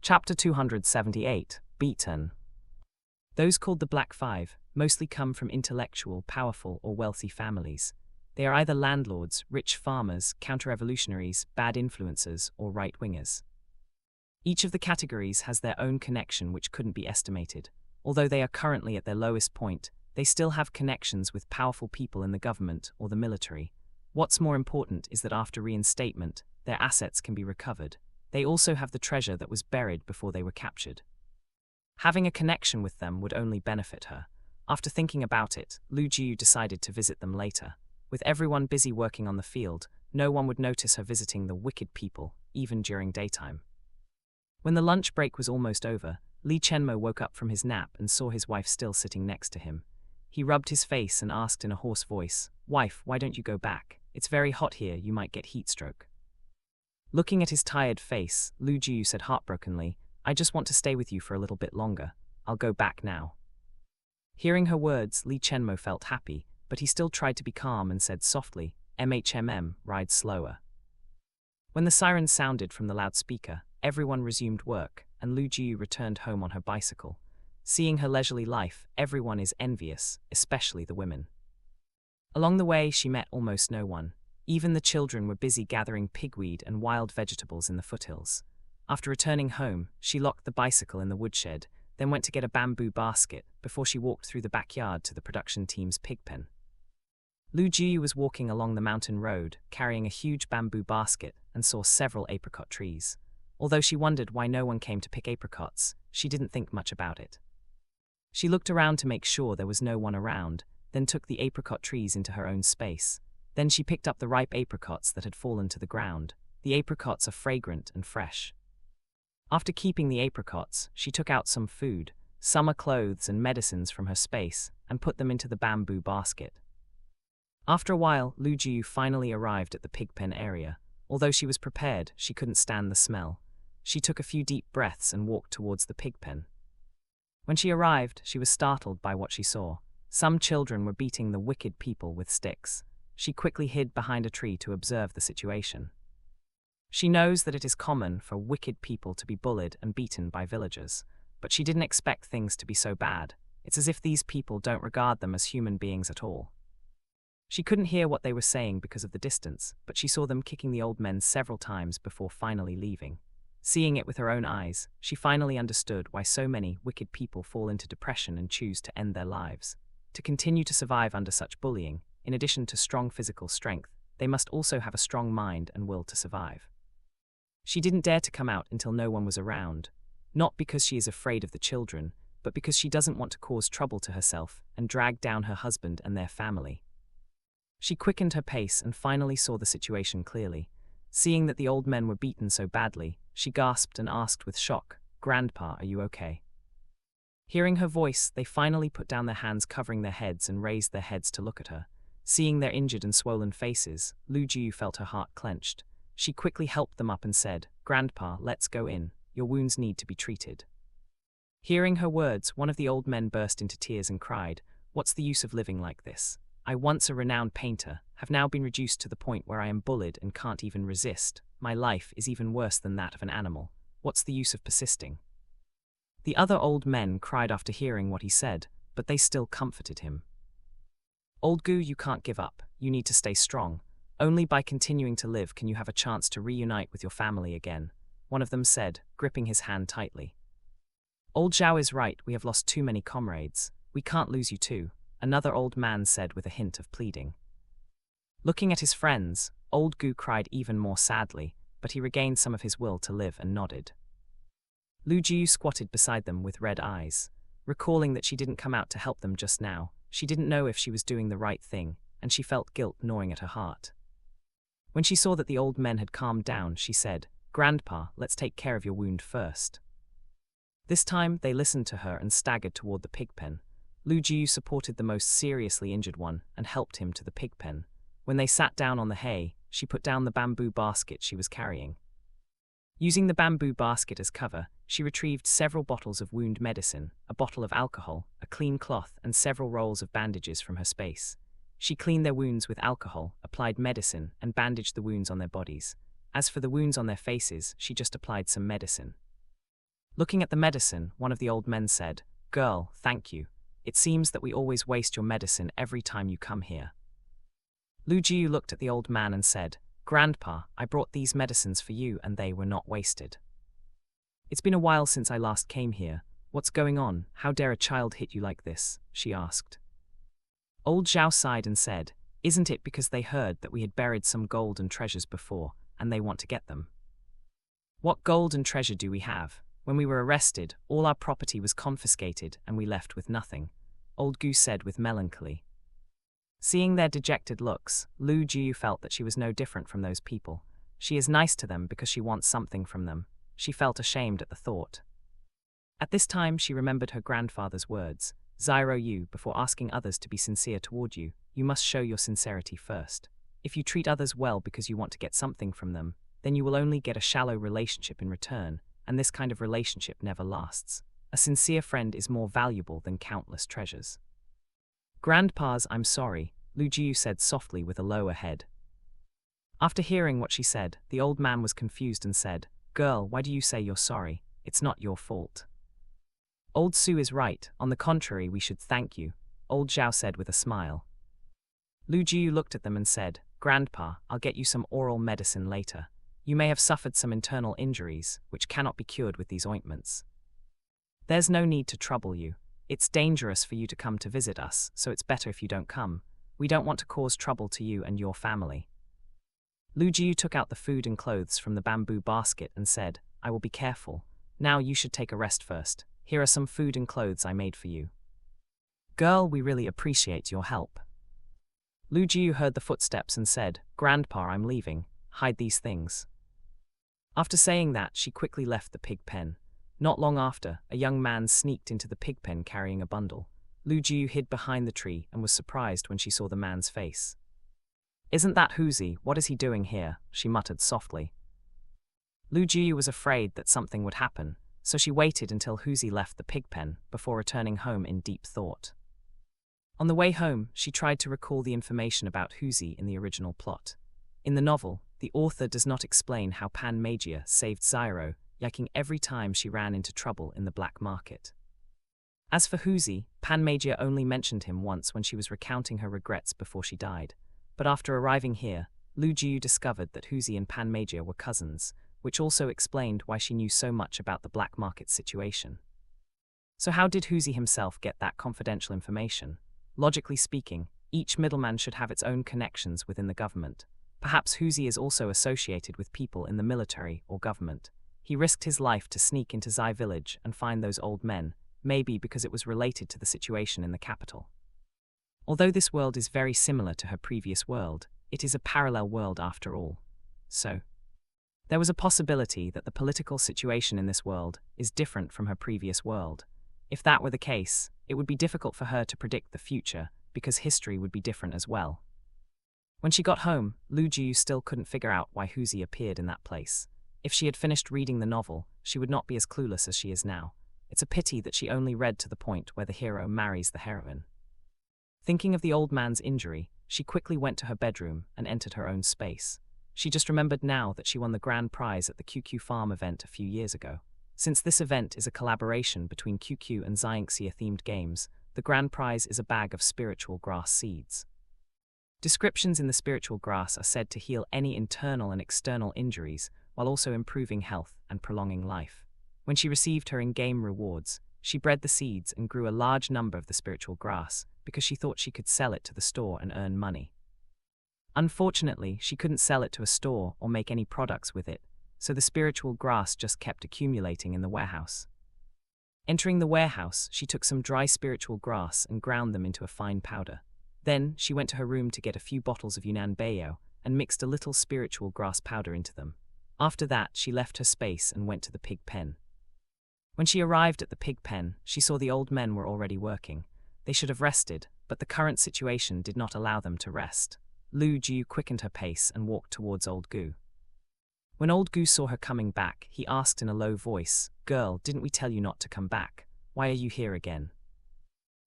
Chapter 278, Beaten. Those called the Black Five mostly come from intellectual, powerful, or wealthy families. They are either landlords, rich farmers, counter-revolutionaries, bad influencers, or right-wingers. Each of the categories has their own connection which couldn't be estimated. Although they are currently at their lowest point, they still have connections with powerful people in the government or the military. What's more important is that after reinstatement, their assets can be recovered. They also have the treasure that was buried before they were captured. Having a connection with them would only benefit her. After thinking about it, Lu Jiu decided to visit them later. With everyone busy working on the field, no one would notice her visiting the wicked people, even during daytime. When the lunch break was almost over, Li Chenmo woke up from his nap and saw his wife still sitting next to him. He rubbed his face and asked in a hoarse voice, "Wife, why don't you go back? It's very hot here, you might get heat stroke." Looking at his tired face, Lu Jiu said heartbrokenly, "I just want to stay with you for a little bit longer. I'll go back now." Hearing her words, Li Chenmo felt happy, but he still tried to be calm and said softly, ride slower." When the sirens sounded from the loudspeaker, everyone resumed work, and Lu Jiu returned home on her bicycle. Seeing her leisurely life, everyone is envious, especially the women. Along the way, she met almost no one. Even the children were busy gathering pigweed and wild vegetables in the foothills. After returning home, she locked the bicycle in the woodshed, then went to get a bamboo basket before she walked through the backyard to the production team's pig pen. Lu Jiu was walking along the mountain road, carrying a huge bamboo basket, and saw several apricot trees. Although she wondered why no one came to pick apricots, she didn't think much about it. She looked around to make sure there was no one around, then took the apricot trees into her own space. Then she picked up the ripe apricots that had fallen to the ground. The apricots are fragrant and fresh. After keeping the apricots, she took out some food, summer clothes and medicines from her space, and put them into the bamboo basket. After a while, Lu Jiu finally arrived at the pig pen area. Although she was prepared, she couldn't stand the smell. She took a few deep breaths and walked towards the pig pen. When she arrived, she was startled by what she saw. Some children were beating the wicked people with sticks. She quickly hid behind a tree to observe the situation. She knows that it is common for wicked people to be bullied and beaten by villagers, but she didn't expect things to be so bad. It's as if these people don't regard them as human beings at all. She couldn't hear what they were saying because of the distance, but she saw them kicking the old men several times before finally leaving. Seeing it with her own eyes, she finally understood why so many wicked people fall into depression and choose to end their lives. To continue to survive under such bullying, in addition to strong physical strength, they must also have a strong mind and will to survive. She didn't dare to come out until no one was around, not because she is afraid of the children, but because she doesn't want to cause trouble to herself and drag down her husband and their family. She quickened her pace and finally saw the situation clearly. Seeing that the old men were beaten so badly, she gasped and asked with shock, "Grandpa, are you okay?" Hearing her voice, they finally put down their hands covering their heads and raised their heads to look at her. Seeing their injured and swollen faces, Lu Jiu felt her heart clenched. She quickly helped them up and said, "Grandpa, let's go in. Your wounds need to be treated." Hearing her words, one of the old men burst into tears and cried, "What's the use of living like this? I, once a renowned painter, have now been reduced to the point where I am bullied and can't even resist. My life is even worse than that of an animal. What's the use of persisting?" The other old men cried after hearing what he said, but they still comforted him. "Old Gu, you can't give up. You need to stay strong. Only by continuing to live can you have a chance to reunite with your family again," one of them said, gripping his hand tightly. "Old Zhao is right, we have lost too many comrades. We can't lose you too," another old man said with a hint of pleading. Looking at his friends, old Gu cried even more sadly, but he regained some of his will to live and nodded. Lu Jiu squatted beside them with red eyes. Recalling that she didn't come out to help them just now, she didn't know if she was doing the right thing, and she felt guilt gnawing at her heart. When she saw that the old men had calmed down, she said, "Grandpa, let's take care of your wound first." This time, they listened to her and staggered toward the pig pen. Lu Jiu supported the most seriously injured one and helped him to the pig pen. When they sat down on the hay, she put down the bamboo basket she was carrying. Using the bamboo basket as cover, she retrieved several bottles of wound medicine, a bottle of alcohol, a clean cloth, and several rolls of bandages from her space. She cleaned their wounds with alcohol, applied medicine, and bandaged the wounds on their bodies. As for the wounds on their faces, she just applied some medicine. Looking at the medicine, one of the old men said, "Girl, thank you. It seems that we always waste your medicine every time you come here." Lu Jiu looked at the old man and said, "Grandpa, I brought these medicines for you and they were not wasted." "It's been a while since I last came here. What's going on? How dare a child hit you like this?" she asked. Old Zhao sighed and said, "Isn't it because they heard that we had buried some gold and treasures before, and they want to get them?" "What gold and treasure do we have? When we were arrested, all our property was confiscated and we left with nothing," Old Gu said with melancholy. Seeing their dejected looks, Lu Jiu felt that she was no different from those people. She is nice to them because she wants something from them. She felt ashamed at the thought. At this time she remembered her grandfather's words, "Zyro you, before asking others to be sincere toward you, you must show your sincerity first. If you treat others well because you want to get something from them, then you will only get a shallow relationship in return, and this kind of relationship never lasts. A sincere friend is more valuable than countless treasures." "Grandpa's, I'm sorry," Lu Jiu said softly with a lower head. After hearing what she said, the old man was confused and said, "Girl, why do you say you're sorry? It's not your fault." "Old Su is right, on the contrary we should thank you," Old Zhao said with a smile. Lu Jiu looked at them and said, "Grandpa, I'll get you some oral medicine later. You may have suffered some internal injuries, which cannot be cured with these ointments. There's no need to trouble you. It's dangerous for you to come to visit us, so it's better if you don't come. We don't want to cause trouble to you and your family." Lu Jiu took out the food and clothes from the bamboo basket and said, "I will be careful. Now you should take a rest first. Here are some food and clothes I made for you." "Girl, we really appreciate your help." Lu Jiu heard the footsteps and said, "Grandpa, I'm leaving. Hide these things." After saying that, she quickly left the pig pen. Not long after, a young man sneaked into the pig pen carrying a bundle. Lu Jiu hid behind the tree and was surprised when she saw the man's face. "Isn't that Huzi? What is he doing here?" she muttered softly. Lu Jiu was afraid that something would happen, so she waited until Huzi left the pig pen before returning home in deep thought. On the way home, she tried to recall the information about Huzi in the original plot. In the novel, the author does not explain how Pan Magia saved Zyro, yiking every time she ran into trouble in the black market. As for Huzi, Pan Magia only mentioned him once when she was recounting her regrets before she died. But after arriving here, Lu Jiu discovered that Huzi and Pan Magia were cousins, which also explained why she knew so much about the black market situation. So how did Huzi himself get that confidential information? Logically speaking, each middleman should have its own connections within the government. Perhaps Huzi is also associated with people in the military or government. He risked his life to sneak into Zai village and find those old men, maybe because it was related to the situation in the capital. Although this world is very similar to her previous world, it is a parallel world after all. So, there was a possibility that the political situation in this world is different from her previous world. If that were the case, it would be difficult for her to predict the future, because history would be different as well. When she got home, Lu Jiu still couldn't figure out why Huzi appeared in that place. If she had finished reading the novel, she would not be as clueless as she is now. It's a pity that she only read to the point where the hero marries the heroine. Thinking of the old man's injury, she quickly went to her bedroom and entered her own space. She just remembered now that she won the grand prize at the QQ Farm event a few years ago. Since this event is a collaboration between QQ and Xianxia-themed games, the grand prize is a bag of spiritual grass seeds. Descriptions in the spiritual grass are said to heal any internal and external injuries, while also improving health and prolonging life. When she received her in-game rewards, she bred the seeds and grew a large number of the spiritual grass, because she thought she could sell it to the store and earn money. Unfortunately, she couldn't sell it to a store or make any products with it, so the spiritual grass just kept accumulating in the warehouse. Entering the warehouse, she took some dry spiritual grass and ground them into a fine powder. Then, she went to her room to get a few bottles of Yunnan Bayo and mixed a little spiritual grass powder into them. After that, she left her space and went to the pig pen. When she arrived at the pig pen, she saw the old men were already working. They should have rested, but the current situation did not allow them to rest. Lu Jiu quickened her pace and walked towards Old Gu. When Old Gu saw her coming back, he asked in a low voice, "Girl, didn't we tell you not to come back? Why are you here again?"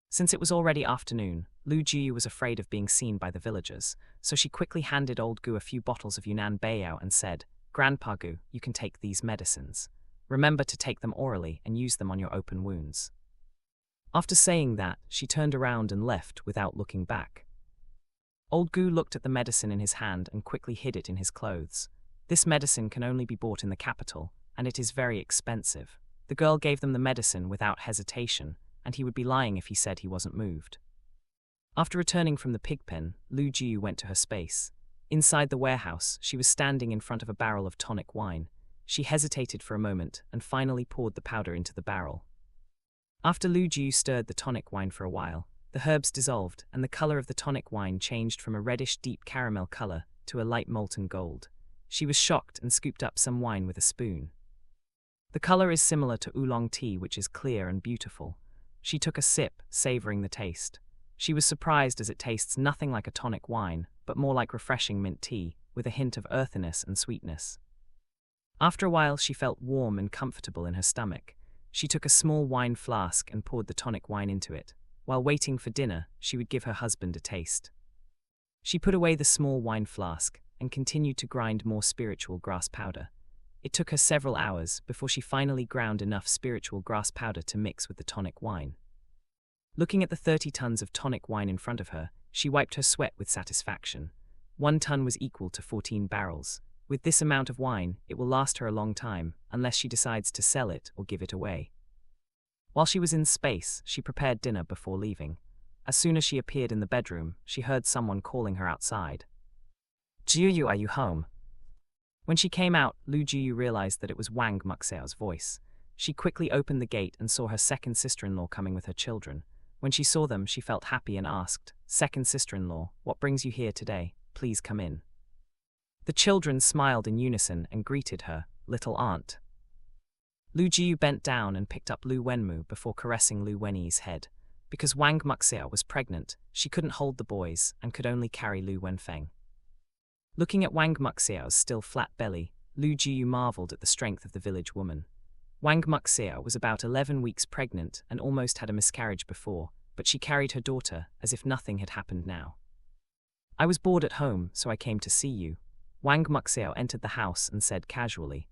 Since it was already afternoon, Lu Jiu was afraid of being seen by the villagers, so she quickly handed Old Gu a few bottles of Yunnan Bayo and said, "Grandpa Gu, you can take these medicines." Remember to take them orally and use them on your open wounds. After saying that, she turned around and left without looking back. Old Gu looked at the medicine in his hand and quickly hid it in his clothes. This medicine can only be bought in the capital, and it is very expensive. The girl gave them the medicine without hesitation, and he would be lying if he said he wasn't moved. After returning from the pig pen, Lu Jiu went to her space. Inside the warehouse, she was standing in front of a barrel of tonic wine. She hesitated for a moment and finally poured the powder into the barrel. After Lu Jiu stirred the tonic wine for a while, the herbs dissolved and the color of the tonic wine changed from a reddish deep caramel color to a light molten gold. She was shocked and scooped up some wine with a spoon. The color is similar to oolong tea, which is clear and beautiful. She took a sip, savoring the taste. She was surprised as it tastes nothing like a tonic wine, but more like refreshing mint tea, with a hint of earthiness and sweetness. After a while, she felt warm and comfortable in her stomach. She took a small wine flask and poured the tonic wine into it. While waiting for dinner, she would give her husband a taste. She put away the small wine flask and continued to grind more spiritual grass powder. It took her several hours before she finally ground enough spiritual grass powder to mix with the tonic wine. Looking at the 30 tons of tonic wine in front of her, she wiped her sweat with satisfaction. 1 ton was equal to 14 barrels. With this amount of wine, it will last her a long time, unless she decides to sell it or give it away. While she was in space, she prepared dinner before leaving. As soon as she appeared in the bedroom, she heard someone calling her outside. "Jiu, are you home?" When she came out, Lu Jiu realized that it was Wang Muxiao's voice. She quickly opened the gate and saw her second sister-in-law coming with her children. When she saw them, she felt happy and asked, "Second sister-in-law, what brings you here today? Please come in." The children smiled in unison and greeted her, "Little aunt." Lu Jiu bent down and picked up Lu Wenmu before caressing Lu Wenyi's head. Because Wang Muxia was pregnant, she couldn't hold the boys and could only carry Lu Wenfeng. Looking at Wang Muxiao's still flat belly, Lu Jiu marveled at the strength of the village woman. Wang Muxia was about 11 weeks pregnant and almost had a miscarriage before, but she carried her daughter as if nothing had happened now. "I was bored at home, so I came to see you." Wang Muxiao entered the house and said casually.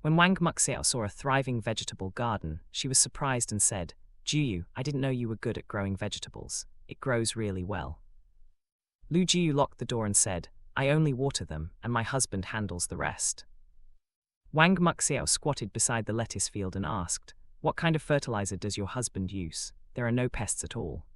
When Wang Muxiao saw a thriving vegetable garden, she was surprised and said, "Jiu, I didn't know you were good at growing vegetables. It grows really well." Lu Jiu locked the door and said, "I only water them, and my husband handles the rest." Wang Muxiao squatted beside the lettuce field and asked, "What kind of fertilizer does your husband use? There are no pests at all."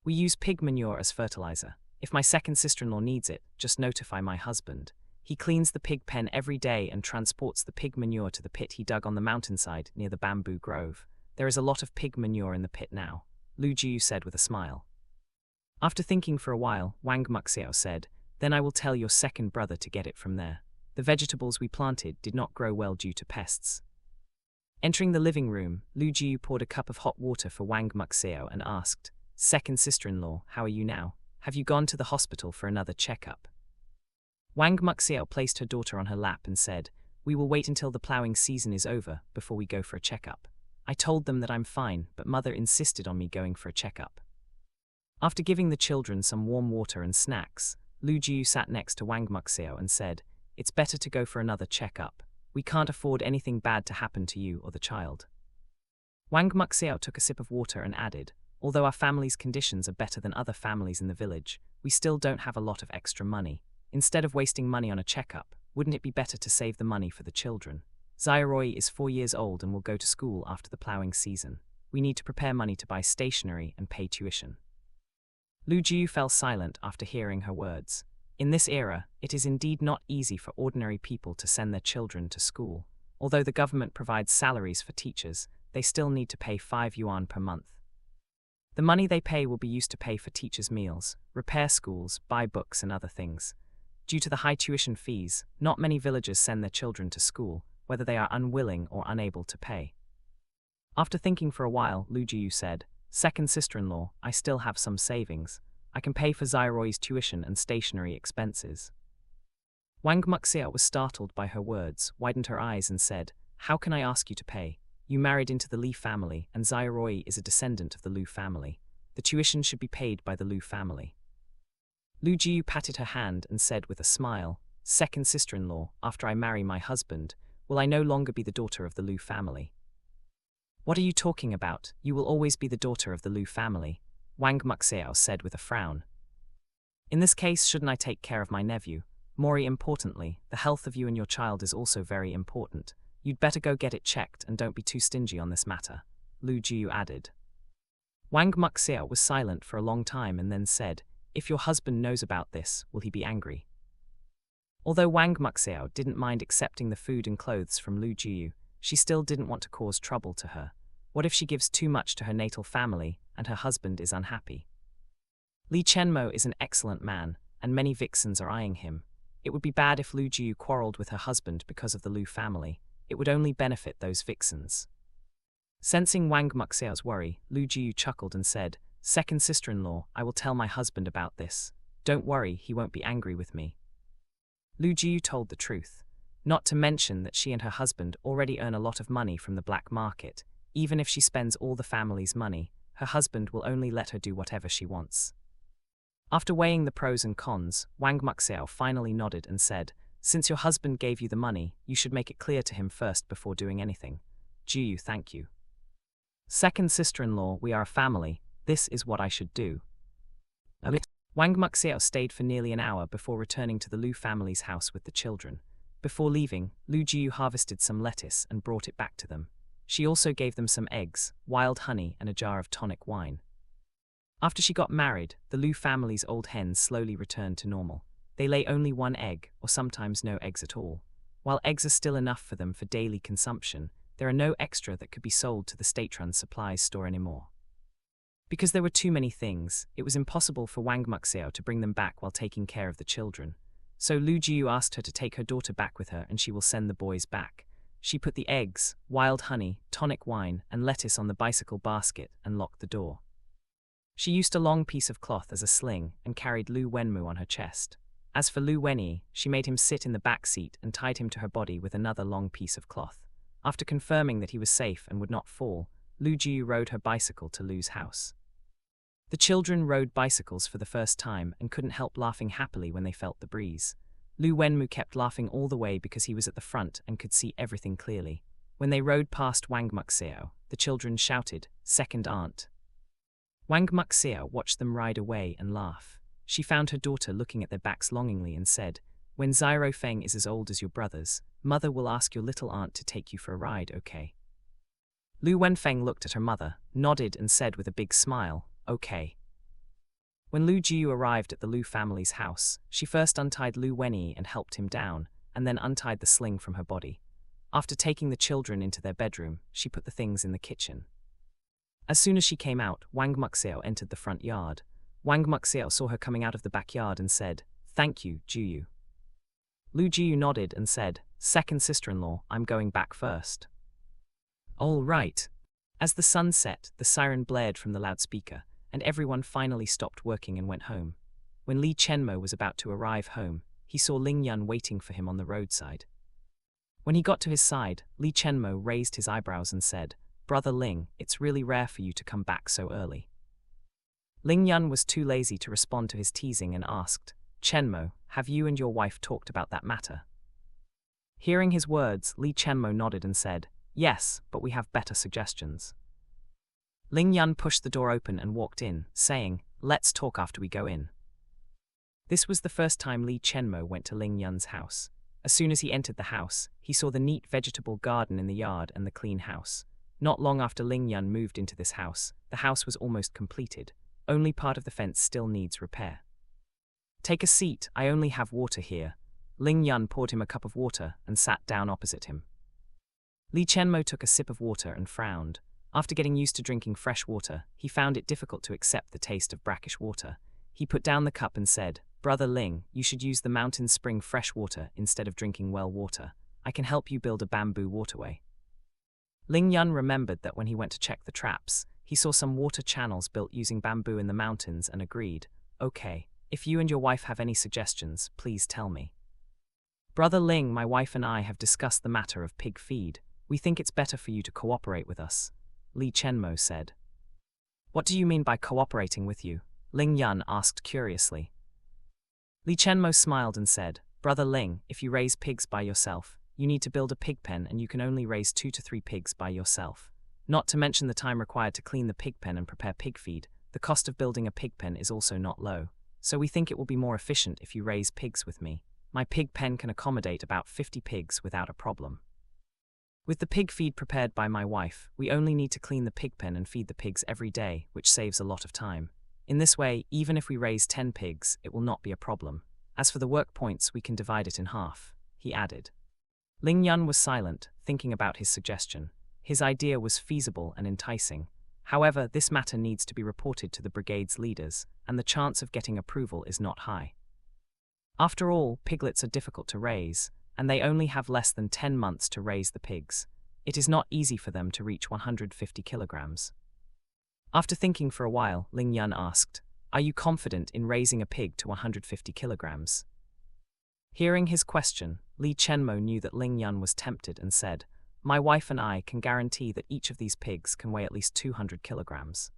"We use pig manure as fertilizer. If my second sister-in-law needs it, just notify my husband. He cleans the pig pen every day and transports the pig manure to the pit he dug on the mountainside near the bamboo grove. There is a lot of pig manure in the pit now," Lu Jiu said with a smile. After thinking for a while, Wang Muxiao said, "Then I will tell your second brother to get it from there. The vegetables we planted did not grow well due to pests." Entering the living room, Lu Jiu poured a cup of hot water for Wang Muxiao and asked, "Second sister-in-law, how are you now? Have you gone to the hospital for another checkup?" Wang Muxiao placed her daughter on her lap and said, "We will wait until the plowing season is over before we go for a checkup. I told them that I'm fine, but mother insisted on me going for a checkup." After giving the children some warm water and snacks, Lu Jiu sat next to Wang Muxiao and said, "It's better to go for another checkup. We can't afford anything bad to happen to you or the child." Wang Muxiao took a sip of water and added, "Although our family's conditions are better than other families in the village, we still don't have a lot of extra money. Instead of wasting money on a checkup, wouldn't it be better to save the money for the children? Xiaoroi is 4 years old and will go to school after the plowing season. We need to prepare money to buy stationery and pay tuition." Lu Jiu fell silent after hearing her words. In this era, it is indeed not easy for ordinary people to send their children to school. Although the government provides salaries for teachers, they still need to pay 5 yuan per month. The money they pay will be used to pay for teachers' meals, repair schools, buy books and other things. Due to the high tuition fees, not many villagers send their children to school, whether they are unwilling or unable to pay. After thinking for a while, Lu Jiu said, "Second sister-in-law, I still have some savings. I can pay for Xiaoroi's tuition and stationery expenses." Wang Muxiao was startled by her words, widened her eyes and said, "How can I ask you to pay? You married into the Li family, and Xiaoroi is a descendant of the Lu family. The tuition should be paid by the Lu family." Lu Jiu patted her hand and said with a smile, "Second sister-in-law, after I marry my husband, will I no longer be the daughter of the Lu family. What are you talking about? You will always be the daughter of the Lu family, Wang Muxiao said with a frown. In this case, shouldn't I take care of my nephew? More importantly, the health of you and your child is also very important. You'd better go get it checked and don't be too stingy on this matter, Lu Jiu added. Wang Muxiao was silent for a long time and then said, if your husband knows about this, will he be angry? Although Wang Muxiao didn't mind accepting the food and clothes from Lu Jiu, she still didn't want to cause trouble to her. What if she gives too much to her natal family and her husband is unhappy? Li Chenmo is an excellent man, and many vixens are eyeing him. It would be bad if Lu Jiu quarreled with her husband because of the Lu family. It would only benefit those vixens. Sensing Wang Muxiao's worry, Lu Jiu chuckled and said, second sister-in-law, I will tell my husband about this. Don't worry, he won't be angry with me. Lu Jiu told the truth. Not to mention that she and her husband already earn a lot of money from the black market. Even if she spends all the family's money, her husband will only let her do whatever she wants. After weighing the pros and cons, Wang Muxiao finally nodded and said, since your husband gave you the money, you should make it clear to him first before doing anything. Jiu, thank you. Second sister-in-law, we are a family. This is what I should do. Wang Muxiao stayed for nearly an hour before returning to the Lu family's house with the children. Before leaving, Lu Jiu harvested some lettuce and brought it back to them. She also gave them some eggs, wild honey, and a jar of tonic wine. After she got married, the Lu family's old hens slowly returned to normal. They lay only one egg, or sometimes no eggs at all. While eggs are still enough for them for daily consumption, there are no extra that could be sold to the state-run supplies store anymore. Because there were too many things, it was impossible for Wang Muxiao to bring them back while taking care of the children. So Lu Jiu asked her to take her daughter back with her and she will send the boys back. She put the eggs, wild honey, tonic wine, and lettuce on the bicycle basket and locked the door. She used a long piece of cloth as a sling and carried Lu Wenmu on her chest. As for Lu Wenyi, she made him sit in the back seat and tied him to her body with another long piece of cloth. After confirming that he was safe and would not fall, Lu Jiu rode her bicycle to Lu's house. The children rode bicycles for the first time and couldn't help laughing happily when they felt the breeze. Lu Wenmu kept laughing all the way because he was at the front and could see everything clearly. When they rode past Wang Muxiao, the children shouted, second aunt. Wang Muxiao watched them ride away and laugh. She found her daughter looking at their backs longingly and said, when Zyro Feng is as old as your brothers, mother will ask your little aunt to take you for a ride, okay? Lu Wenfeng looked at her mother, nodded and said with a big smile, okay. When Lu Jiu arrived at the Lu family's house, she first untied Lu Wenyi and helped him down, and then untied the sling from her body. After taking the children into their bedroom, she put the things in the kitchen. As soon as she came out, Wang Muxiao entered the front yard. Wang Muxiao saw her coming out of the backyard and said, thank you, Jiu. Lu Jiu nodded and said, second sister-in-law, I'm going back first. All right. As the sun set, the siren blared from the loudspeaker, and everyone finally stopped working and went home. When Li Chenmo was about to arrive home, he saw Ling Yun waiting for him on the roadside. When he got to his side, Li Chenmo raised his eyebrows and said, Brother Ling, it's really rare for you to come back so early. Ling Yun was too lazy to respond to his teasing and asked, Chenmo, have you and your wife talked about that matter? Hearing his words, Li Chenmo nodded and said, yes, but we have better suggestions. Ling Yun pushed the door open and walked in, saying, let's talk after we go in. This was the first time Li Chenmo went to Ling Yun's house. As soon as he entered the house, he saw the neat vegetable garden in the yard and the clean house. Not long after Ling Yun moved into this house, the house was almost completed. Only part of the fence still needs repair. Take a seat, I only have water here. Ling Yun poured him a cup of water and sat down opposite him. Li Chenmo took a sip of water and frowned. After getting used to drinking fresh water, he found it difficult to accept the taste of brackish water. He put down the cup and said, Brother Ling, you should use the mountain spring fresh water instead of drinking well water. I can help you build a bamboo waterway. Ling Yun remembered that when he went to check the traps, he saw some water channels built using bamboo in the mountains and agreed, okay, if you and your wife have any suggestions, please tell me. Brother Ling, my wife and I have discussed the matter of pig feed. We think it's better for you to cooperate with us, Li Chenmo said. What do you mean by cooperating with you? Ling Yun asked curiously. Li Chenmo smiled and said, Brother Ling, if you raise pigs by yourself, you need to build a pig pen and you can only raise 2 to 3 pigs by yourself. Not to mention the time required to clean the pig pen and prepare pig feed, the cost of building a pig pen is also not low. So we think it will be more efficient if you raise pigs with me. My pig pen can accommodate about 50 pigs without a problem. With the pig feed prepared by my wife, we only need to clean the pig pen and feed the pigs every day, which saves a lot of time. In this way, even if we raise 10 pigs, it will not be a problem. As for the work points, we can divide it in half, he added. Ling Yun was silent, thinking about his suggestion. His idea was feasible and enticing. However, this matter needs to be reported to the brigade's leaders, and the chance of getting approval is not high. After all, piglets are difficult to raise, and they only have less than 10 months to raise the pigs. It is not easy for them to reach 150 kilograms. After thinking for a while, Ling Yun asked, "Are you confident in raising a pig to 150 kilograms?" Hearing his question, Li Chenmo knew that Ling Yun was tempted and said, "My wife and I can guarantee that each of these pigs can weigh at least 200 kilograms.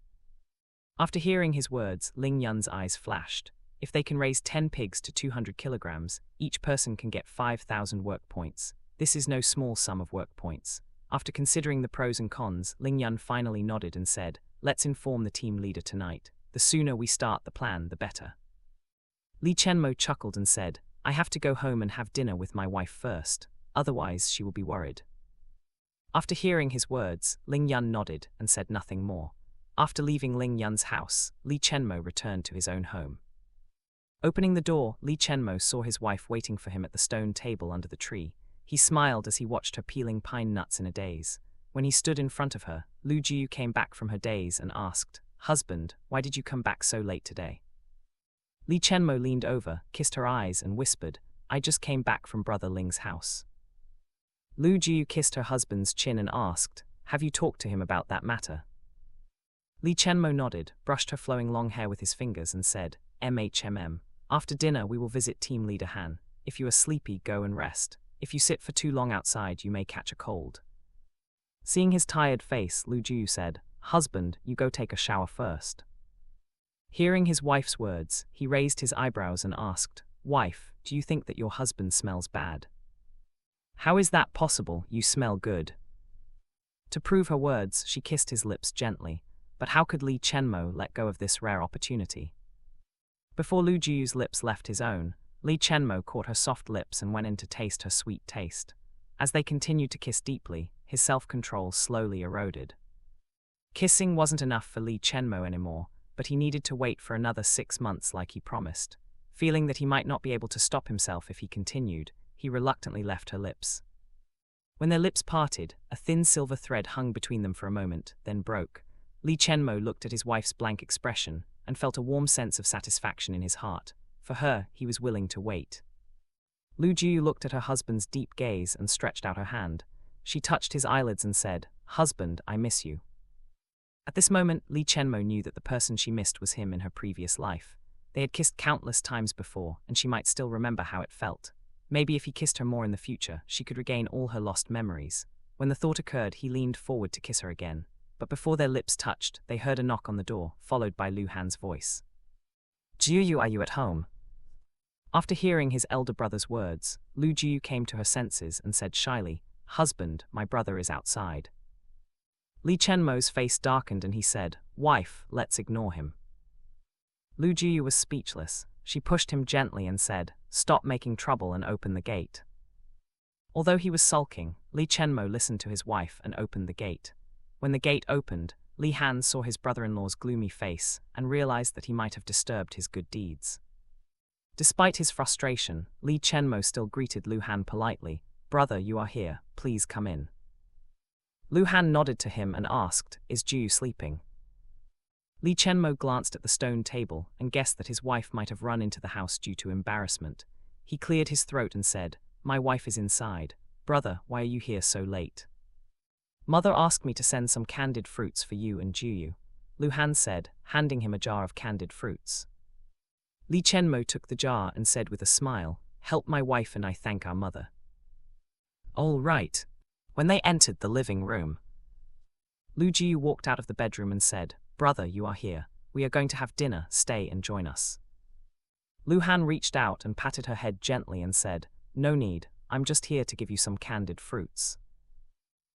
After hearing his words, Ling Yun's eyes flashed. If they can raise 10 pigs to 200 kilograms, each person can get 5,000 work points. This is no small sum of work points. After considering the pros and cons, Ling Yun finally nodded and said, "Let's inform the team leader tonight. The sooner we start the plan, the better." Li Chenmo chuckled and said, "I have to go home and have dinner with my wife first, otherwise she will be worried." After hearing his words, Ling Yun nodded and said nothing more. After leaving Ling Yun's house, Li Chenmo returned to his own home. Opening the door, Li Chenmo saw his wife waiting for him at the stone table under the tree. He smiled as he watched her peeling pine nuts in a daze. When he stood in front of her, Lu Jiu came back from her daze and asked, "Husband, why did you come back so late today?" Li Chenmo leaned over, kissed her eyes and whispered, "I just came back from Brother Ling's house." Lu Jiu kissed her husband's chin and asked, "Have you talked to him about that matter?" Li Chenmo nodded, brushed her flowing long hair with his fingers and said, "MHMM. After dinner we will visit Team Leader Han. If you are sleepy, go and rest. If you sit for too long outside, you may catch a cold." Seeing his tired face, Lu Jiu said, "Husband, you go take a shower first." Hearing his wife's words, he raised his eyebrows and asked, "Wife, do you think that your husband smells bad?" "How is that possible? You smell good." To prove her words, she kissed his lips gently, but how could Li Chenmo let go of this rare opportunity? Before Lu Jiu's lips left his own, Li Chenmo caught her soft lips and went in to taste her sweet taste. As they continued to kiss deeply, his self-control slowly eroded. Kissing wasn't enough for Li Chenmo anymore, but he needed to wait for another 6 months like he promised. Feeling that he might not be able to stop himself if he continued, he reluctantly left her lips. When their lips parted, a thin silver thread hung between them for a moment, then broke. Li Chenmo looked at his wife's blank expression and felt a warm sense of satisfaction in his heart. For her, he was willing to wait. Lu Jiu looked at her husband's deep gaze and stretched out her hand. She touched his eyelids and said, "Husband, I miss you." At this moment, Li Chenmo knew that the person she missed was him in her previous life. They had kissed countless times before, and she might still remember how it felt. Maybe if he kissed her more in the future, she could regain all her lost memories. When the thought occurred, he leaned forward to kiss her again. But before their lips touched, they heard a knock on the door, followed by Lu Han's voice. "Jiu, are you at home?" After hearing his elder brother's words, Lu Jiu came to her senses and said shyly, "Husband, my brother is outside." Li Chenmo's face darkened and he said, "Wife, let's ignore him." Lu Jiu was speechless. She pushed him gently and said, "Stop making trouble and open the gate." Although he was sulking, Li Chenmo listened to his wife and opened the gate. When the gate opened, Li Han saw his brother-in-law's gloomy face and realized that he might have disturbed his good deeds. Despite his frustration, Li Chenmo still greeted Lu Han politely, "Brother, you are here, please come in." Lu Han nodded to him and asked, "Is Jiu sleeping?" Li Chenmo glanced at the stone table and guessed that his wife might have run into the house due to embarrassment. He cleared his throat and said, "My wife is inside. Brother, why are you here so late?" "Mother asked me to send some candied fruits for you and Jiu," Lu Han said, handing him a jar of candied fruits. Li Chenmo took the jar and said with a smile, "Help my wife and I thank our mother." "All right." When they entered the living room, Lu Jiu walked out of the bedroom and said, "Brother, you are here. We are going to have dinner, stay and join us." Lu Han reached out and patted her head gently and said, "No need, I'm just here to give you some candied fruits.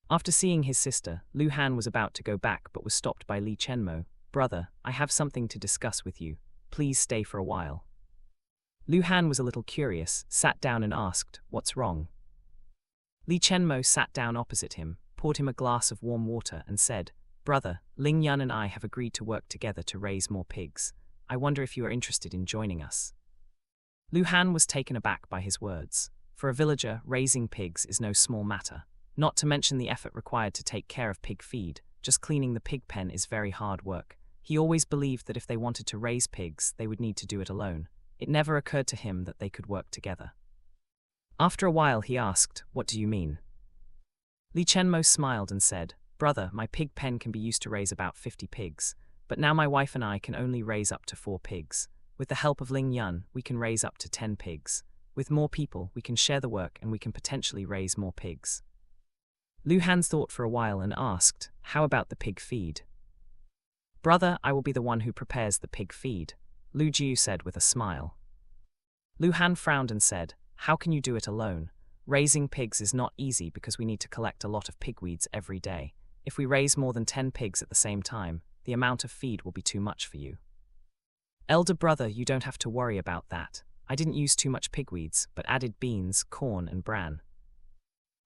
After seeing his sister, Lu Han was about to go back but was stopped by Li Chenmo. Brother, I have something to discuss with you. Please stay for a while. Lu Han was a little curious, sat down and asked, what's wrong? Li Chenmo sat down opposite him, poured him a glass of warm water and said, Brother, Ling Yun and I have agreed to work together to raise more pigs. I wonder if you are interested in joining us. Lu Han was taken aback by his words. For a villager, raising pigs is no small matter. Not to mention the effort required to take care of pig feed. Just cleaning the pig pen is very hard work. He always believed that if they wanted to raise pigs, they would need to do it alone. It never occurred to him that they could work together. After a while he asked, what do you mean? Li Chenmo smiled and said, Brother, my pig pen can be used to raise about 50 pigs, but now my wife and I can only raise up to 4 pigs. With the help of Ling Yun, we can raise up to 10 pigs. With more people, we can share the work and we can potentially raise more pigs. Lu Han thought for a while and asked, how about the pig feed? Brother, I will be the one who prepares the pig feed, Lu Jiu said with a smile. Lu Han frowned and said, how can you do it alone? Raising pigs is not easy because we need to collect a lot of pigweeds every day. If we raise more than 10 pigs at the same time, the amount of feed will be too much for you. Elder brother, you don't have to worry about that. I didn't use too much pigweeds, but added beans, corn and bran.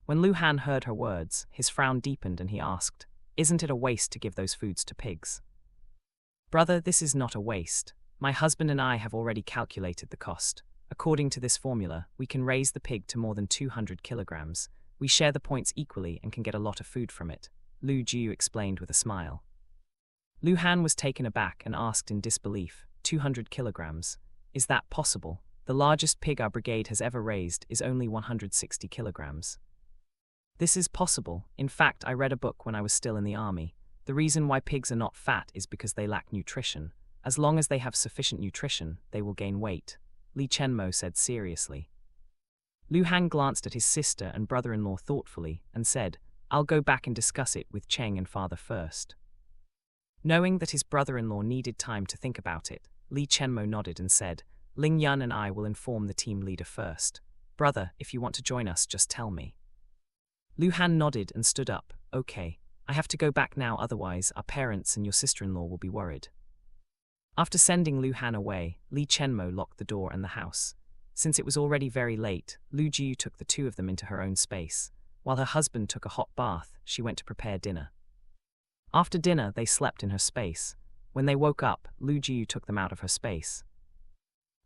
When Lu Han heard her words, his frown deepened and he asked, isn't it a waste to give those foods to pigs? Brother, this is not a waste. My husband and I have already calculated the cost. According to this formula, we can raise the pig to more than 200 kilograms. We share the points equally and can get a lot of food from it, Lu Jiu explained with a smile. Lu Han was taken aback and asked in disbelief, 200 kilograms? Is that possible? The largest pig our brigade has ever raised is only 160 kilograms. This is possible. In fact, I read a book when I was still in the army. The reason why pigs are not fat is because they lack nutrition. As long as they have sufficient nutrition, they will gain weight, Li Chenmo said seriously. Lu Han glanced at his sister and brother-in-law thoughtfully and said, I'll go back and discuss it with Cheng and father first. Knowing that his brother-in-law needed time to think about it, Li Chenmo nodded and said, Ling Yun and I will inform the team leader first. Brother, if you want to join us, just tell me. Lu Han nodded and stood up. Okay, I have to go back now, otherwise our parents and your sister-in-law will be worried. After sending Lu Han away, Li Chenmo locked the door and the house. Since it was already very late, Lu Jiu took the two of them into her own space. While her husband took a hot bath, she went to prepare dinner. After dinner, they slept in her space. When they woke up, Lu Jiu took them out of her space.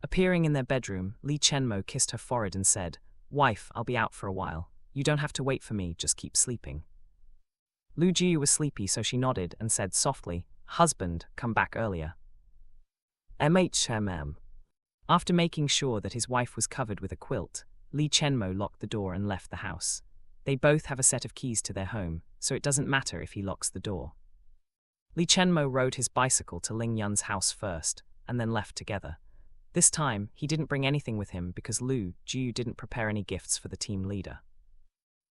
Appearing in their bedroom, Li Chenmo kissed her forehead and said, Wife, I'll be out for a while. You don't have to wait for me, just keep sleeping. Lu Jiu was sleepy, so she nodded and said softly, Husband, come back earlier. MHMM. After making sure that his wife was covered with a quilt, Li Chenmo locked the door and left the house. They both have a set of keys to their home, so it doesn't matter if he locks the door. Li Chenmo rode his bicycle to Ling Yun's house first, and then left together. This time, he didn't bring anything with him because Lu Jiu didn't prepare any gifts for the team leader.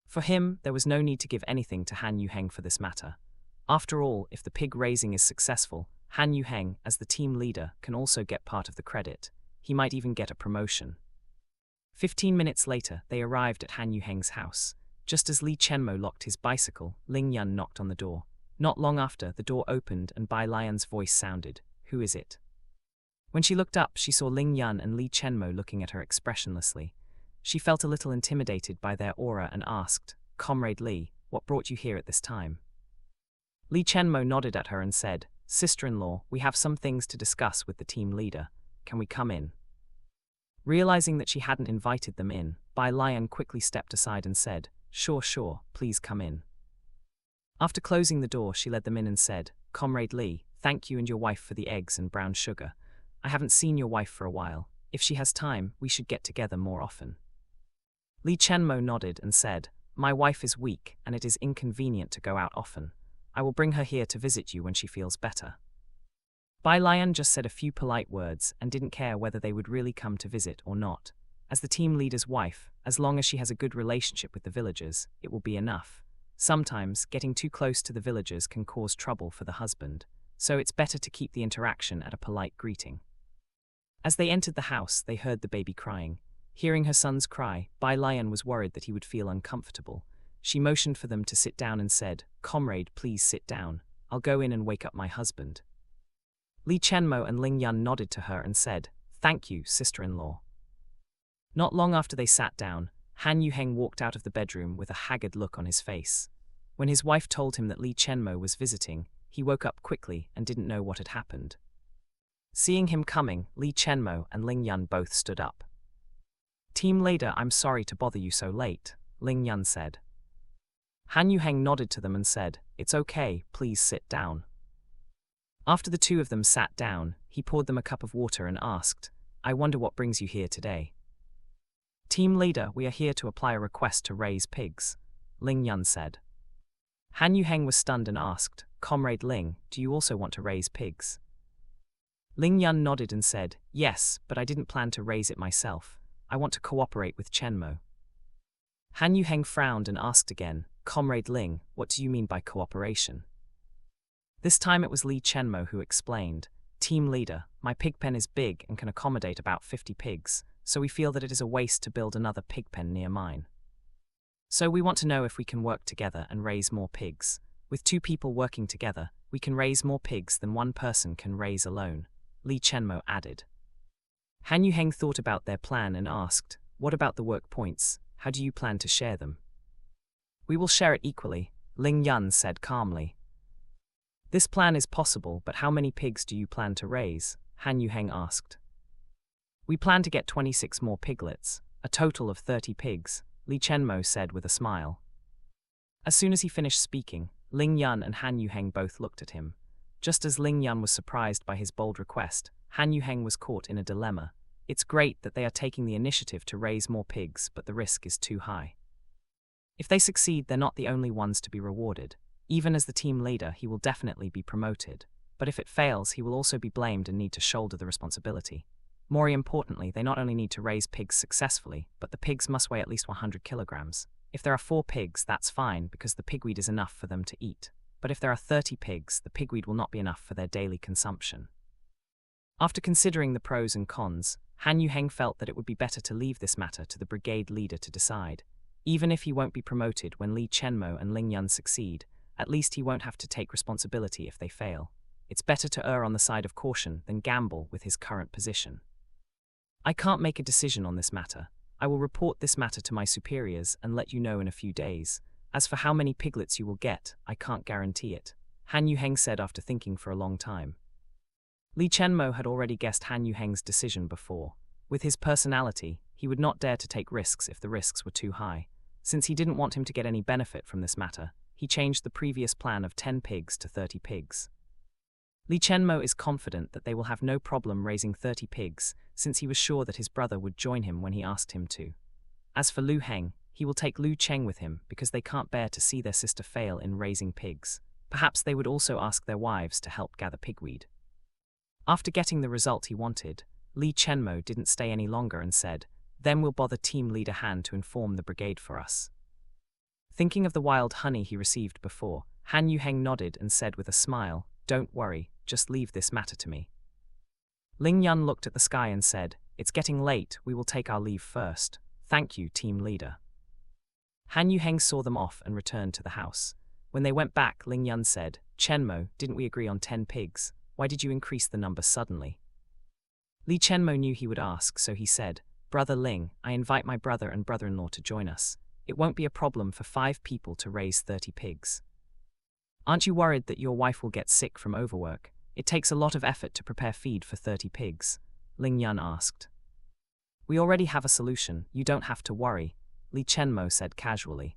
For him, there was no need to give anything to Han Yuheng for this matter. After all, if the pig raising is successful, Han Yuheng, as the team leader, can also get part of the credit. He might even get a promotion. 15 minutes later, they arrived at Han Yuheng's house. Just as Li Chenmo locked his bicycle, Ling Yun knocked on the door. Not long after, the door opened and Bai Lian's voice sounded, Who is it? When she looked up, she saw Ling Yun and Li Chenmo looking at her expressionlessly. She felt a little intimidated by their aura and asked, Comrade Li, what brought you here at this time? Li Chenmo nodded at her and said, Sister-in-law, we have some things to discuss with the team leader. Can we come in? Realizing that she hadn't invited them in, Bai Lian quickly stepped aside and said, Sure, please come in. After closing the door, she led them in and said, Comrade Li, thank you and your wife for the eggs and brown sugar. I haven't seen your wife for a while. If she has time, we should get together more often. Li Chenmo nodded and said, My wife is weak and it is inconvenient to go out often. I will bring her here to visit you when she feels better. Bai Lian just said a few polite words and didn't care whether they would really come to visit or not. As the team leader's wife, as long as she has a good relationship with the villagers, it will be enough. Sometimes, getting too close to the villagers can cause trouble for the husband, so it's better to keep the interaction at a polite greeting. As they entered the house, they heard the baby crying. Hearing her son's cry, Bai Lion was worried that he would feel uncomfortable. She motioned for them to sit down and said, "Comrade, please sit down. I'll go in and wake up my husband." Li Chenmo and Ling Yun nodded to her and said, "Thank you, sister-in-law." Not long after they sat down, Han Yuheng walked out of the bedroom with a haggard look on his face. When his wife told him that Li Chenmo was visiting, he woke up quickly and didn't know what had happened. Seeing him coming, Li Chenmo and Ling Yun both stood up. "Team leader, I'm sorry to bother you so late," Ling Yun said. Han Yuheng nodded to them and said, "It's okay, please sit down." After the two of them sat down, he poured them a cup of water and asked, "I wonder what brings you here today?" "Team leader, we are here to apply a request to raise pigs," Ling Yun said. Han Yuheng was stunned and asked, "Comrade Ling, do you also want to raise pigs?" Ling Yun nodded and said, "Yes, but I didn't plan to raise it myself. I want to cooperate with Chenmo." Han Yuheng frowned and asked again, "Comrade Ling, what do you mean by cooperation?" This time it was Li Chenmo who explained, "Team leader, my pig pen is big and can accommodate about 50 pigs, so we feel that it is a waste to build another pig pen near mine. So we want to know if we can work together and raise more pigs. With 2 people working together, we can raise more pigs than 1 person can raise alone," Li Chenmo added. Han Yuheng thought about their plan and asked, "What about the work points? How do you plan to share them?" "We will share it equally," Ling Yun said calmly. "This plan is possible, but how many pigs do you plan to raise?" Han Yuheng asked. "We plan to get 26 more piglets, a total of 30 pigs," Li Chenmo said with a smile. As soon as he finished speaking, Ling Yun and Han Yuheng both looked at him. Just as Ling Yun was surprised by his bold request, Han Yuheng was caught in a dilemma. It's great that they are taking the initiative to raise more pigs, but the risk is too high. If they succeed, they're not the only ones to be rewarded. Even as the team leader, he will definitely be promoted. But if it fails, he will also be blamed and need to shoulder the responsibility. More importantly, they not only need to raise pigs successfully, but the pigs must weigh at least 100 kilograms. If there are 4 pigs, that's fine, because the pigweed is enough for them to eat. But if there are 30 pigs, the pigweed will not be enough for their daily consumption. After considering the pros and cons, Han Yuheng felt that it would be better to leave this matter to the brigade leader to decide. Even if he won't be promoted when Li Chenmo and Ling Yun succeed, at least he won't have to take responsibility if they fail. It's better to err on the side of caution than gamble with his current position. "I can't make a decision on this matter. I will report this matter to my superiors and let you know in a few days. As for how many piglets you will get, I can't guarantee it," Han Yuheng said after thinking for a long time. Li Chenmo had already guessed Han Yuheng's decision before. With his personality, he would not dare to take risks if the risks were too high. Since he didn't want him to get any benefit from this matter, he changed the previous plan of 10 pigs to 30 pigs. Li Chenmo is confident that they will have no problem raising 30 pigs, since he was sure that his brother would join him when he asked him to. As for Lu Heng, he will take Lu Cheng with him because they can't bear to see their sister fail in raising pigs. Perhaps they would also ask their wives to help gather pigweed. After getting the result he wanted, Li Chenmo didn't stay any longer and said, "Then we'll bother team leader Han to inform the brigade for us." Thinking of the wild honey he received before, Han Yuheng nodded and said with a smile, "Don't worry, just leave this matter to me." Ling Yun looked at the sky and said, "It's getting late, we will take our leave first. Thank you, team leader." Han Yuheng saw them off and returned to the house. When they went back, Ling Yun said, "Chenmo, didn't we agree on 10 pigs? Why did you increase the number suddenly?" Li Chenmo knew he would ask, so he said, "Brother Ling, I invite my brother and brother-in-law to join us. It won't be a problem for 5 people to raise 30 pigs. Aren't you worried that your wife will get sick from overwork? It takes a lot of effort to prepare feed for 30 pigs," Ling Yun asked. "We already have a solution, you don't have to worry," Li Chenmo said casually.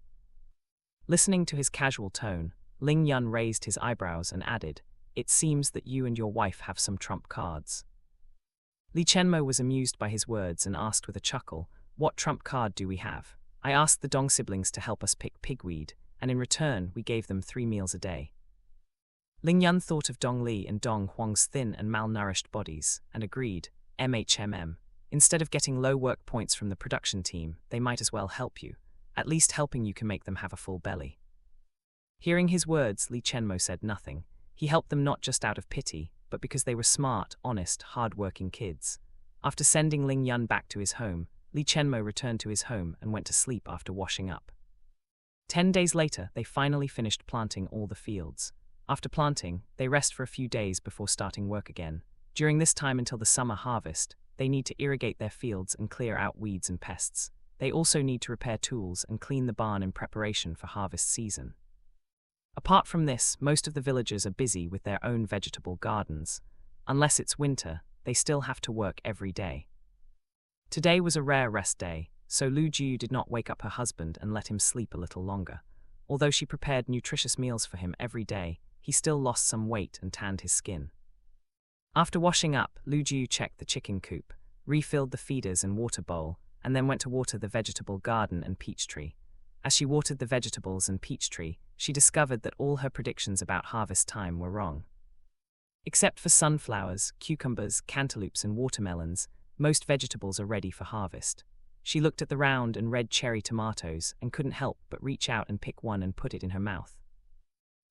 Listening to his casual tone, Ling Yun raised his eyebrows and added, "It seems that you and your wife have some trump cards." Li Chenmo was amused by his words and asked with a chuckle, "What trump card do we have? I asked the Dong siblings to help us pick pigweed, and in return we gave them 3 meals a day." Ling Yun thought of Dong Li and Dong Huang's thin and malnourished bodies, and agreed, Instead of getting low work points from the production team, they might as well help you. At least helping you can make them have a full belly." Hearing his words, Li Chenmo said nothing. He helped them not just out of pity, but because they were smart, honest, hard-working kids. After sending Ling Yun back to his home, Li Chenmo returned to his home and went to sleep after washing up. 10 days later, they finally finished planting all the fields. After planting, they rest for a few days before starting work again. During this time until the summer harvest, they need to irrigate their fields and clear out weeds and pests. They also need to repair tools and clean the barn in preparation for harvest season. Apart from this, most of the villagers are busy with their own vegetable gardens. Unless it's winter, they still have to work every day. Today was a rare rest day, so Lu Jiu did not wake up her husband and let him sleep a little longer. Although she prepared nutritious meals for him every day, he still lost some weight and tanned his skin. After washing up, Lu Jiu checked the chicken coop, refilled the feeders and water bowl, and then went to water the vegetable garden and peach tree. As she watered the vegetables and peach tree, she discovered that all her predictions about harvest time were wrong. Except for sunflowers, cucumbers, cantaloupes, and watermelons, most vegetables are ready for harvest. She looked at the round and red cherry tomatoes and couldn't help but reach out and pick one and put it in her mouth.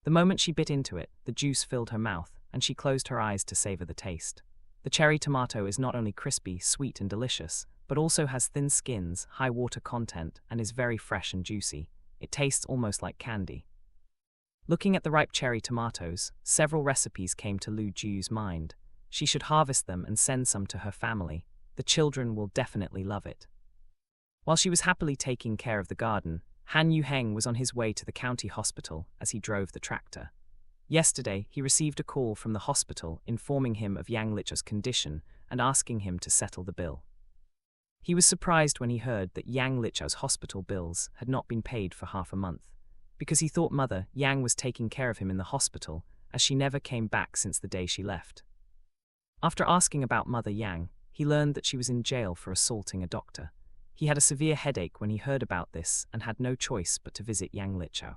The moment she bit into it, the juice filled her mouth, and she closed her eyes to savor the taste. The cherry tomato is not only crispy, sweet, and delicious, but also has thin skins, high water content, and is very fresh and juicy. It tastes almost like candy. Looking at the ripe cherry tomatoes, several recipes came to Lu Jiu's mind. She should harvest them and send some to her family. The children will definitely love it. While she was happily taking care of the garden, Han Yuheng was on his way to the county hospital as he drove the tractor. Yesterday, he received a call from the hospital informing him of Yang Lichao's condition and asking him to settle the bill. He was surprised when he heard that Yang Lichao's hospital bills had not been paid for half a month, because he thought Mother Yang was taking care of him in the hospital, as she never came back since the day she left. After asking about Mother Yang, he learned that she was in jail for assaulting a doctor. He had a severe headache when he heard about this and had no choice but to visit Yang Lichao.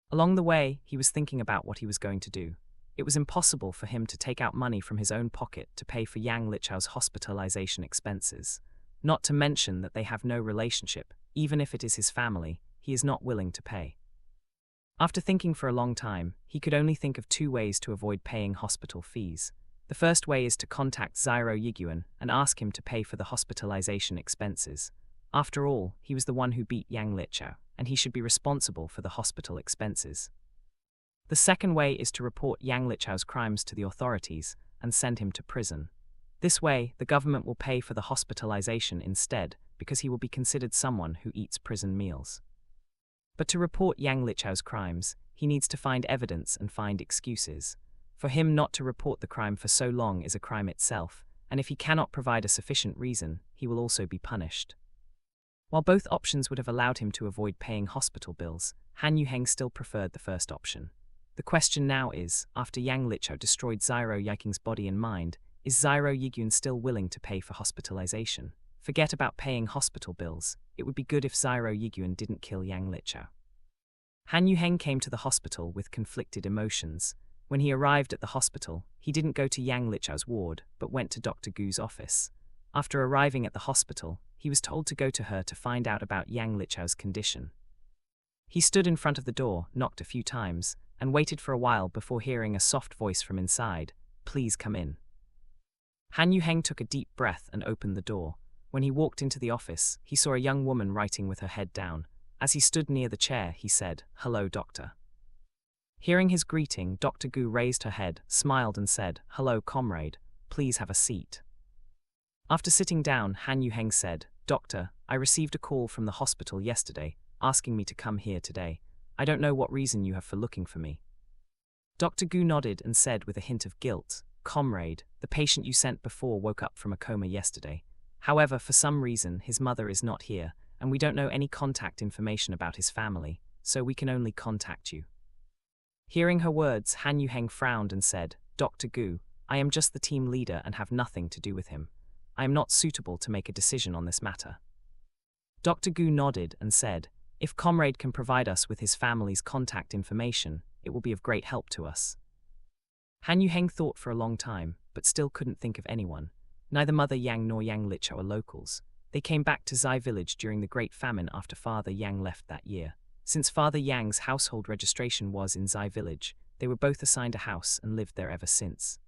Along the way, he was thinking about what he was going to do. It was impossible for him to take out money from his own pocket to pay for Yang Lichao's hospitalization expenses. Not to mention that they have no relationship. Even if it is his family, he is not willing to pay. After thinking for a long time, he could only think of 2 ways to avoid paying hospital fees. The first way is to contact Zyro Yiguan and ask him to pay for the hospitalization expenses. After all, he was the one who beat Yang Lichao, and he should be responsible for the hospital expenses. The second way is to report Yang Lichao's crimes to the authorities and send him to prison. This way, the government will pay for the hospitalization instead, because he will be considered someone who eats prison meals. But to report Yang Lichao's crimes, he needs to find evidence and find excuses. For him not to report the crime for so long is a crime itself, and if he cannot provide a sufficient reason, he will also be punished. While both options would have allowed him to avoid paying hospital bills, Han Yuheng still preferred the first option. The question now is, after Yang Lichao destroyed Zyro Yiking's body and mind, is Zyro Yiguan still willing to pay for hospitalization? Forget about paying hospital bills. It would be good if Zyro Yiguan didn't kill Yang Lichao. Han Yuheng came to the hospital with conflicted emotions. When he arrived at the hospital, he didn't go to Yang Lichao's ward, but went to Dr. Gu's office. After arriving at the hospital, he was told to go to her to find out about Yang Lichao's condition. He stood in front of the door, knocked a few times, and waited for a while before hearing a soft voice from inside, "Please come in." Han Yuheng took a deep breath and opened the door. When he walked into the office, he saw a young woman writing with her head down. As he stood near the chair, he said, "Hello, doctor." Hearing his greeting, Dr. Gu raised her head, smiled and said, "Hello, comrade. Please have a seat." After sitting down, Han Yuheng said, "Doctor, I received a call from the hospital yesterday, asking me to come here today. I don't know what reason you have for looking for me." Dr. Gu nodded and said with a hint of guilt, "Comrade, the patient you sent before woke up from a coma yesterday. However, for some reason, his mother is not here, and we don't know any contact information about his family, so we can only contact you." Hearing her words, Han Yuheng frowned and said, "Dr. Gu, I am just the team leader and have nothing to do with him. I am not suitable to make a decision on this matter." Dr. Gu nodded and said, "If Comrade can provide us with his family's contact information, it will be of great help to us." Han Yuheng thought for a long time, but still couldn't think of anyone. Neither Mother Yang nor Yang Lichao are locals. They came back to Zai village during the Great Famine after Father Yang left that year. Since Father Yang's household registration was in Zai village, they were both assigned a house and lived there ever since.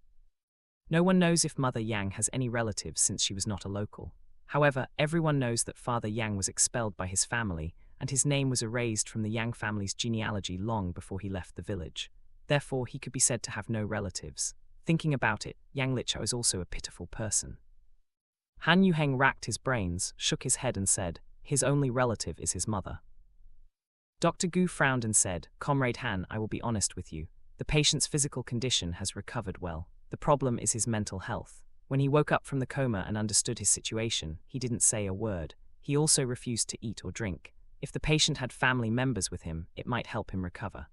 No one knows if Mother Yang has any relatives since she was not a local. However, everyone knows that Father Yang was expelled by his family, and his name was erased from the Yang family's genealogy long before he left the village. Therefore, he could be said to have no relatives. Thinking about it, Yang Lichao is also a pitiful person. Han Yuheng racked his brains, shook his head and said, his only relative is his mother. Dr. Gu frowned and said, Comrade Han, I will be honest with you. The patient's physical condition has recovered well. The problem is his mental health. When he woke up from the coma and understood his situation, he didn't say a word. He also refused to eat or drink. If the patient had family members with him, it might help him recover.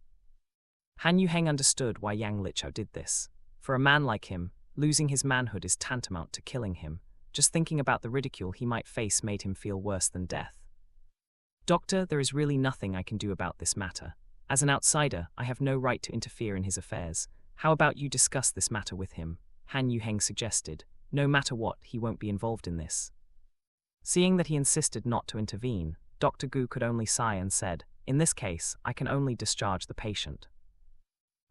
Han Yuheng understood why Yang Lichao did this. For a man like him, losing his manhood is tantamount to killing him. Just thinking about the ridicule he might face made him feel worse than death. Doctor, there is really nothing I can do about this matter. As an outsider, I have no right to interfere in his affairs. How about you discuss this matter with him? Han Yuheng suggested. No matter what, he won't be involved in this. Seeing that he insisted not to intervene, Dr. Gu could only sigh and said, in this case, I can only discharge the patient.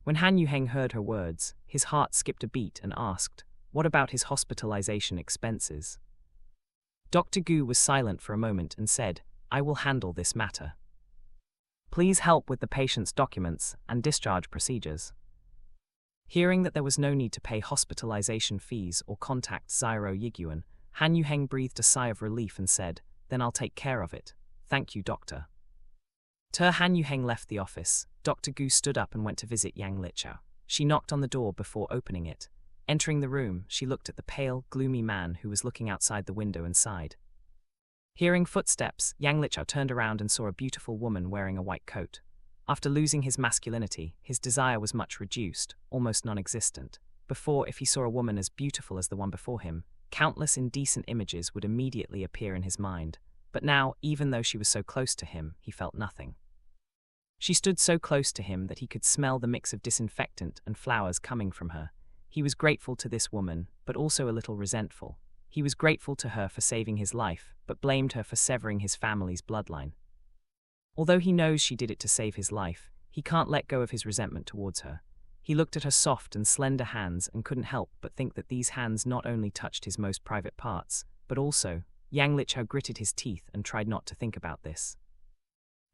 When Han Yuheng heard her words, his heart skipped a beat and asked, what about his hospitalization expenses? Dr. Gu was silent for a moment and said, I will handle this matter. Please help with the patient's documents and discharge procedures. Hearing that there was no need to pay hospitalization fees or contact Zyro Yiguan, Han Yuheng breathed a sigh of relief and said, then I'll take care of it. Thank you, doctor. Han Yuheng left the office. Dr. Gu stood up and went to visit Yang Lichao. She knocked on the door before opening it. Entering the room, she looked at the pale, gloomy man who was looking outside the window and sighed. Hearing footsteps, Yang Lichao turned around and saw a beautiful woman wearing a white coat. After losing his masculinity, his desire was much reduced, almost non-existent. Before, if he saw a woman as beautiful as the one before him, countless indecent images would immediately appear in his mind. But now, even though she was so close to him, he felt nothing. She stood so close to him that he could smell the mix of disinfectant and flowers coming from her. He was grateful to this woman, but also a little resentful. He was grateful to her for saving his life, but blamed her for severing his family's bloodline. Although he knows she did it to save his life, he can't let go of his resentment towards her. He looked at her soft and slender hands and couldn't help but think that these hands not only touched his most private parts, but also, Yang Lichao gritted his teeth and tried not to think about this.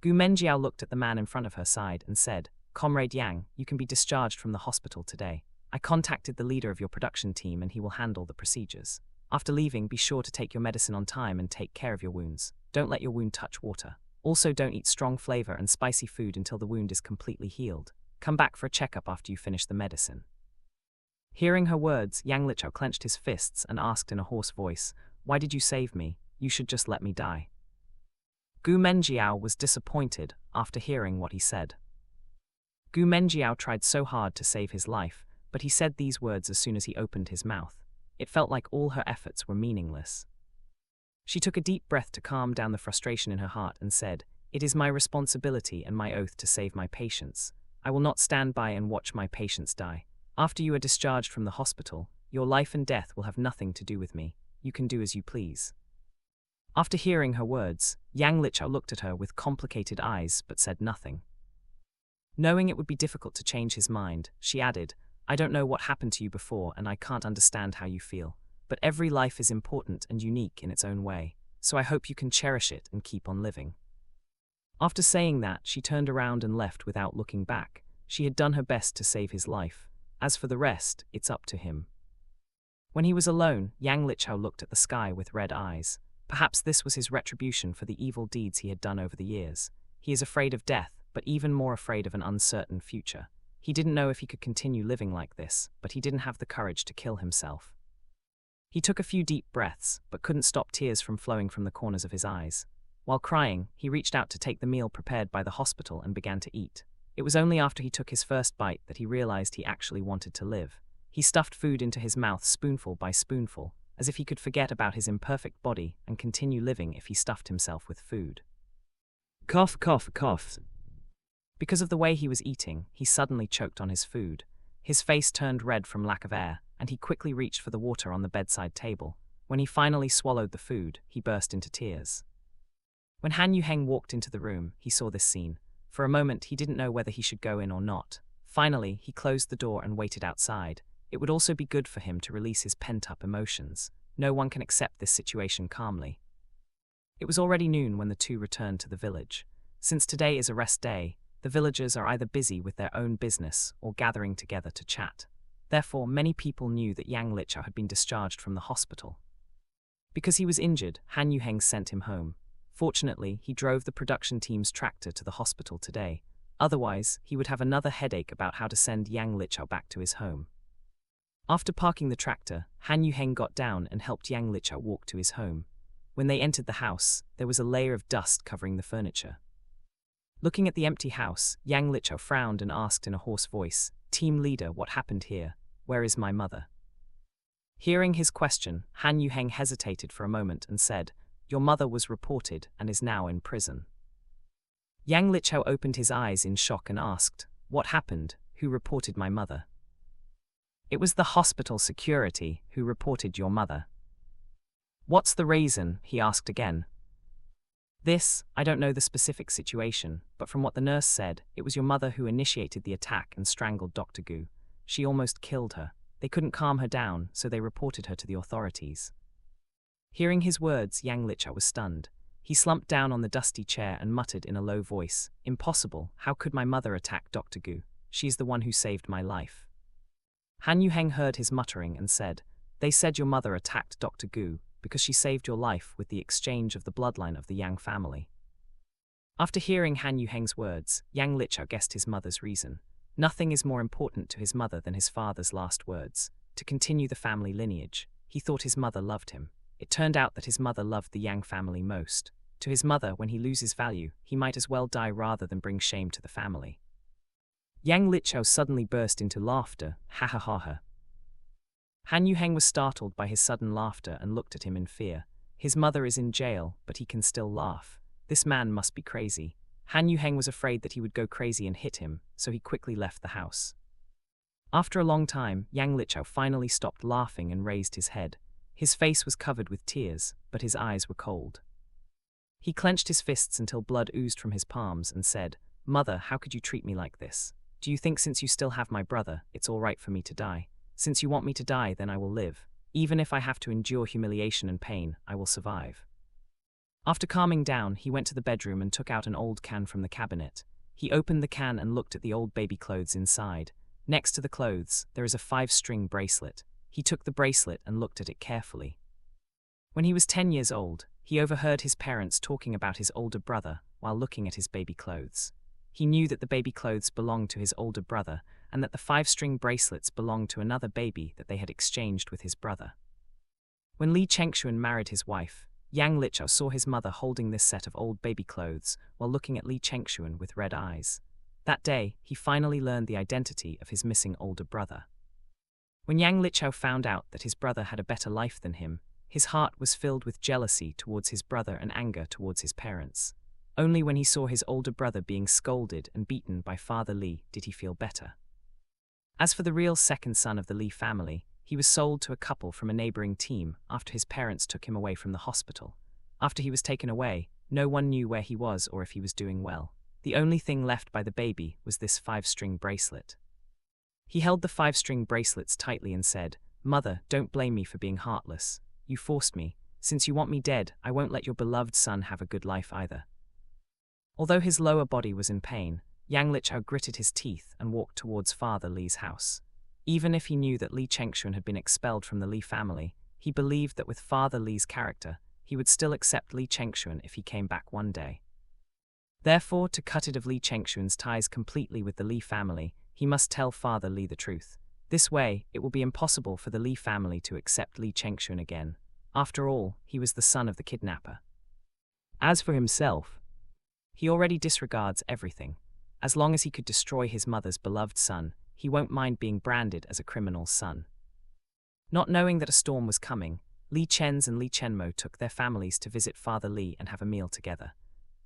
Gu Menjiao looked at the man in front of her side and said, Comrade Yang, you can be discharged from the hospital today. I contacted the leader of your production team and he will handle the procedures. After leaving, be sure to take your medicine on time and take care of your wounds. Don't let your wound touch water. Also, don't eat strong flavor and spicy food until the wound is completely healed. Come back for a checkup after you finish the medicine. Hearing her words, Yang Lichao clenched his fists and asked in a hoarse voice, Why did you save me? You should just let me die. Gu Menjiao was disappointed after hearing what he said. Gu Menjiao tried so hard to save his life, but he said these words as soon as he opened his mouth. It felt like all her efforts were meaningless. She took a deep breath to calm down the frustration in her heart and said, It is my responsibility and my oath to save my patients. I will not stand by and watch my patients die. After you are discharged from the hospital, your life and death will have nothing to do with me. You can do as you please. After hearing her words, Yang Lichao looked at her with complicated eyes but said nothing. Knowing it would be difficult to change his mind, she added, I don't know what happened to you before and I can't understand how you feel, but every life is important and unique in its own way, so I hope you can cherish it and keep on living. After saying that, she turned around and left without looking back. She had done her best to save his life. As for the rest, it's up to him. When he was alone, Yang Lichao looked at the sky with red eyes. Perhaps this was his retribution for the evil deeds he had done over the years. He is afraid of death, but even more afraid of an uncertain future. He didn't know if he could continue living like this, but he didn't have the courage to kill himself. He took a few deep breaths, but couldn't stop tears from flowing from the corners of his eyes. While crying, he reached out to take the meal prepared by the hospital and began to eat. It was only after he took his first bite that he realized he actually wanted to live. He stuffed food into his mouth spoonful by spoonful, as if he could forget about his imperfect body and continue living if he stuffed himself with food. Cough, cough, cough. Because of the way he was eating, he suddenly choked on his food. His face turned red from lack of air, and he quickly reached for the water on the bedside table. When he finally swallowed the food, he burst into tears. When Han Yuheng walked into the room, he saw this scene. For a moment, he didn't know whether he should go in or not. Finally, he closed the door and waited outside. It would also be good for him to release his pent-up emotions. no one can accept this situation calmly. It was already noon when the two returned to the village. Since today is a rest day, the villagers are either busy with their own business or gathering together to chat. Therefore, many people knew that Yang Lichao had been discharged from the hospital. Because he was injured, Han Yuheng sent him home. Fortunately, he drove the production team's tractor to the hospital today. Otherwise, he would have another headache about how to send Yang Lichao back to his home. After parking the tractor, Han Yuheng got down and helped Yang Lichao walk to his home. When they entered the house, there was a layer of dust covering the furniture. Looking at the empty house, Yang Lichao frowned and asked in a hoarse voice, "Team leader, what happened here? Where is my mother?" Hearing his question, Han Yuheng hesitated for a moment and said, "Your mother was reported and is now in prison." Yang Lichao opened his eyes in shock and asked, "What happened? Who reported my mother?" "It was the hospital security who reported your mother." "What's the reason?" he asked again. I don't know the specific situation, but from what the nurse said, it was your mother who initiated the attack and strangled Dr. Gu. She almost killed her. They couldn't calm her down, so they reported her to the authorities." Hearing his words, Yang Lichao was stunned. He slumped down on the dusty chair and muttered in a low voice, "Impossible, how could my mother attack Dr. Gu? She is the one who saved my life." Han Yuheng heard his muttering and said, "They said your mother attacked Dr. Gu because she saved your life with the exchange of the bloodline of the Yang family." After hearing Han Yuheng's words, Yang Lichao guessed his mother's reason. Nothing is more important to his mother than his father's last words. To continue the family lineage, he thought his mother loved him. It turned out that his mother loved the Yang family most. To his mother, when he loses value, he might as well die rather than bring shame to the family. Yang Lichao suddenly burst into laughter, "Ha ha ha ha." Han Yuheng was startled by his sudden laughter and looked at him in fear. His mother is in jail, but he can still laugh. This man must be crazy. Han Yuheng was afraid that he would go crazy and hit him, so he quickly left the house. After a long time, Yang Lichao finally stopped laughing and raised his head. His face was covered with tears, but his eyes were cold. He clenched his fists until blood oozed from his palms and said, "Mother, how could you treat me like this? Do you think since you still have my brother, it's all right for me to die? Since you want me to die, then I will live. Even if I have to endure humiliation and pain, I will survive." After calming down, he went to the bedroom and took out an old can from the cabinet. He opened the can and looked at the old baby clothes inside. Next to the clothes, there is a 5-string bracelet. He took the bracelet and looked at it carefully. When he was 10 years old, he overheard his parents talking about his older brother while looking at his baby clothes. He knew that the baby clothes belonged to his older brother and that the 5-string bracelets belonged to another baby that they had exchanged with his brother. When Li Chengshuan married his wife, Yang Lichao saw his mother holding this set of old baby clothes while looking at Li Chengshuan with red eyes. That day, he finally learned the identity of his missing older brother. When Yang Lichao found out that his brother had a better life than him, his heart was filled with jealousy towards his brother and anger towards his parents. Only when he saw his older brother being scolded and beaten by Father Li did he feel better. As for the real second son of the Li family, he was sold to a couple from a neighboring team after his parents took him away from the hospital. After he was taken away, no one knew where he was or if he was doing well. The only thing left by the baby was this 5-string bracelet. He held the 5-string bracelets tightly and said, "Mother, don't blame me for being heartless. You forced me. Since you want me dead, I won't let your beloved son have a good life either." Although his lower body was in pain, Yang Lichao gritted his teeth and walked towards Father Li's house. Even if he knew that Li Chengshuan had been expelled from the Li family, he believed that with Father Li's character, he would still accept Li Chengshuan if he came back one day. Therefore, to cut it of Li Chengshuan's ties completely with the Li family, he must tell Father Li the truth. This way, it will be impossible for the Li family to accept Li Chengshuan again. After all, he was the son of the kidnapper. As for himself, he already disregards everything. As long as he could destroy his mother's beloved son, he won't mind being branded as a criminal's son. Not knowing that a storm was coming, Li Chen's and Li Chenmo took their families to visit Father Li and have a meal together.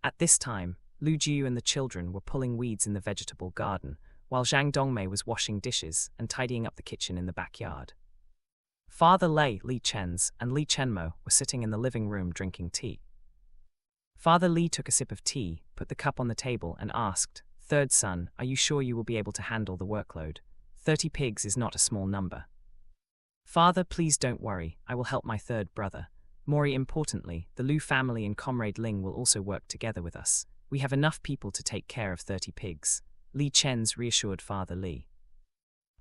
At this time, Lu Jiu and the children were pulling weeds in the vegetable garden, while Zhang Dongmei was washing dishes and tidying up the kitchen in the backyard. Father Li Chen's, and Li Chenmo were sitting in the living room drinking tea. Father Li took a sip of tea, put the cup on the table and asked, "Third son, are you sure you will be able to handle the workload? 30 pigs is not a small number." Father, please don't worry, I will help my third brother. More importantly, the Lu family and Comrade Ling will also work together with us. We have enough people to take care of 30 pigs. Li Chen's reassured Father Li.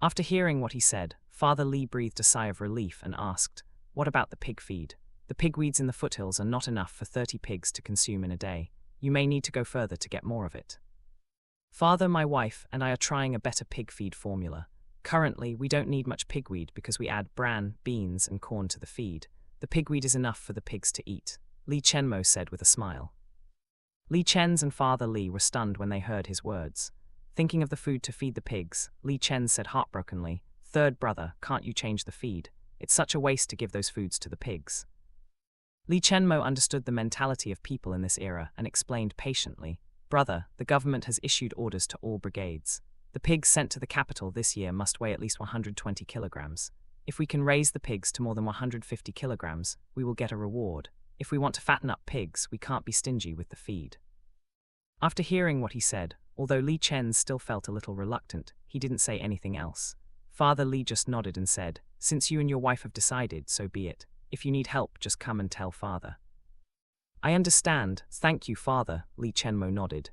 After hearing what he said, Father Li breathed a sigh of relief and asked, "What about the pig feed? The pigweeds in the foothills are not enough for 30 pigs to consume in a day. You may need to go further to get more of it." "Father, my wife and I are trying a better pig feed formula. Currently, we don't need much pigweed because we add bran, beans, and corn to the feed. The pigweed is enough for the pigs to eat," Li Chenmo said with a smile. Li Chen's and Father Li were stunned when they heard his words. Thinking of the food to feed the pigs, Li Chen said heartbrokenly, "Third brother, can't you change the feed? It's such a waste to give those foods to the pigs." Li Chenmo understood the mentality of people in this era and explained patiently, "Brother, the government has issued orders to all brigades. The pigs sent to the capital this year must weigh at least 120 kilograms. If we can raise the pigs to more than 150 kilograms, we will get a reward. If we want to fatten up pigs, we can't be stingy with the feed." After hearing what he said, although Li Chen still felt a little reluctant, he didn't say anything else. Father Li just nodded and said, "Since you and your wife have decided, so be it. If you need help, just come and tell Father." "I understand, thank you, Father," Li Chenmo nodded.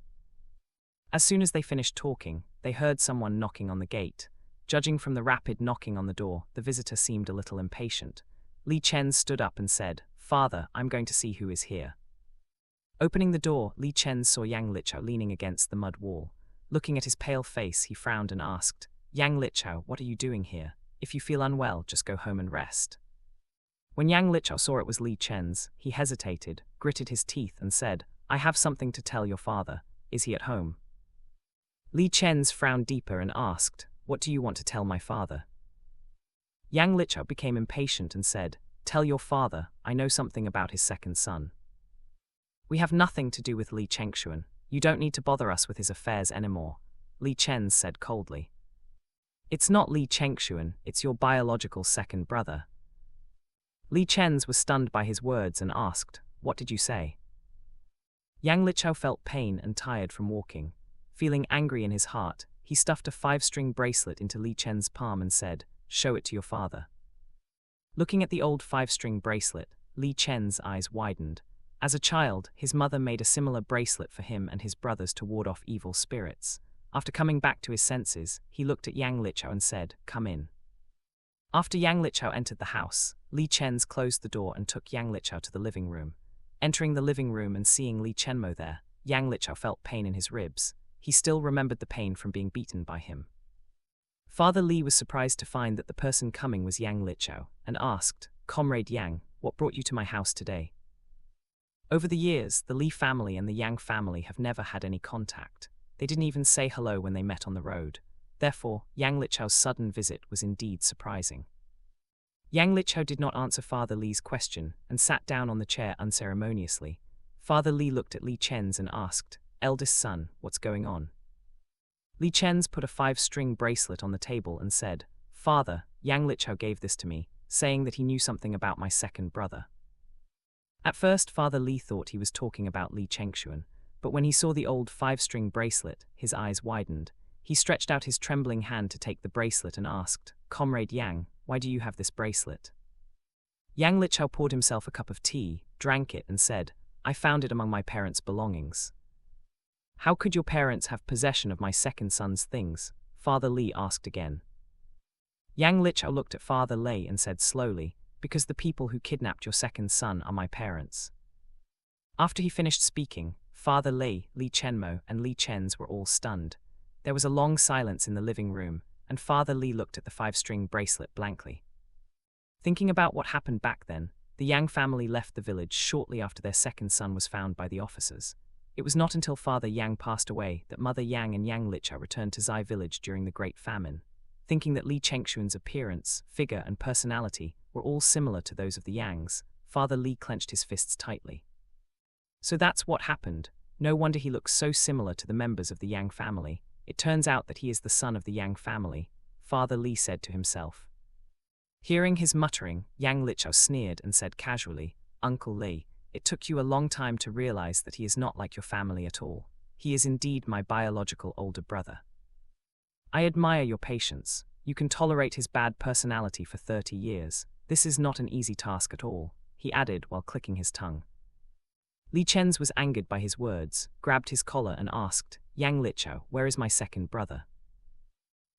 As soon as they finished talking, they heard someone knocking on the gate. Judging from the rapid knocking on the door, the visitor seemed a little impatient. Li Chen stood up and said, "Father, I'm going to see who is here." Opening the door, Li Chen saw Yang Lichao leaning against the mud wall. Looking at his pale face, he frowned and asked, "Yang Lichao, what are you doing here? If you feel unwell, just go home and rest." When Yang Lichao saw it was Li Chen's, he hesitated, gritted his teeth and said, "I have something to tell your father. Is he at home?" Li Chen's frowned deeper and asked, "What do you want to tell my father?" Yang Lichao became impatient and said, "Tell your father, I know something about his second son." "We have nothing to do with Li Chengshuan. You don't need to bother us with his affairs anymore," Li Chen said coldly. "It's not Li Chengshuan, it's your biological second brother." Li Chen's was stunned by his words and asked, "What did you say?" Yang Lichao felt pain and tired from walking. Feeling angry in his heart, he stuffed a 5-string bracelet into Li Chen's palm and said, "Show it to your father." Looking at the old 5-string bracelet, Li Chen's eyes widened. As a child, his mother made a similar bracelet for him and his brothers to ward off evil spirits. After coming back to his senses, he looked at Yang Lichao and said, "Come in." After Yang Lichao entered the house, Li Chen's closed the door and took Yang Lichao to the living room. Entering the living room and seeing Li Chenmo there, Yang Lichao felt pain in his ribs. He still remembered the pain from being beaten by him. Father Li was surprised to find that the person coming was Yang Lichao, and asked, "Comrade Yang, what brought you to my house today?" Over the years, the Li family and the Yang family have never had any contact. They didn't even say hello when they met on the road. Therefore, Yang Lichao's sudden visit was indeed surprising. Yang Lichao did not answer Father Li's question and sat down on the chair unceremoniously. Father Li looked at Li Chen's and asked, "Eldest son, what's going on?" Li Chen's put a 5-string bracelet on the table and said, "Father, Yang Lichao gave this to me, saying that he knew something about my second brother." At first, Father Li thought he was talking about Li Chengshuan, but when he saw the old 5-string bracelet, his eyes widened. He stretched out his trembling hand to take the bracelet and asked, "Comrade Yang, why do you have this bracelet?" Yang Lichao poured himself a cup of tea, drank it and said, "I found it among my parents' belongings." "How could your parents have possession of my second son's things?" Father Li asked again. Yang Lichao looked at Father Li and said slowly, "Because the people who kidnapped your second son are my parents." After he finished speaking, Father Li, Li Chenmo, and Li Chen's were all stunned. There was a long silence in the living room, and Father Li looked at the 5-string bracelet blankly. Thinking about what happened back then, the Yang family left the village shortly after their second son was found by the officers. It was not until Father Yang passed away that Mother Yang and Yang Lichao returned to Zai village during the Great Famine. Thinking that Li Chengshuan's appearance, figure, and personality were all similar to those of the Yangs, Father Li clenched his fists tightly. So that's what happened. No wonder he looks so similar to the members of the Yang family. It turns out that he is the son of the Yang family, Father Li said to himself. Hearing his muttering, Yang Lichao sneered and said casually, "Uncle Li, it took you a long time to realize that he is not like your family at all. He is indeed my biological older brother. I admire your patience. You can tolerate his bad personality for 30 years. This is not an easy task at all, he added while clicking his tongue. Li Chen's was angered by his words, grabbed his collar and asked, Yang Lichao, where is my second brother?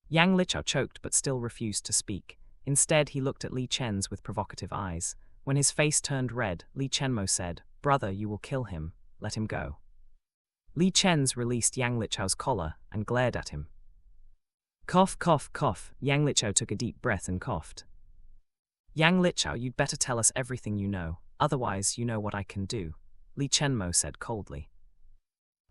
Yang Lichao choked but still refused to speak. Instead, he looked at Li Chen's with provocative eyes. When his face turned red, Li Chenmo said, Brother, you will kill him. Let him go. Li Chen's released Yang Lichao's collar and glared at him. Cough, cough, cough. Yang Lichao took a deep breath and coughed. Yang Lichao, you'd better tell us everything you know, otherwise you know what I can do, Li Chenmo said coldly.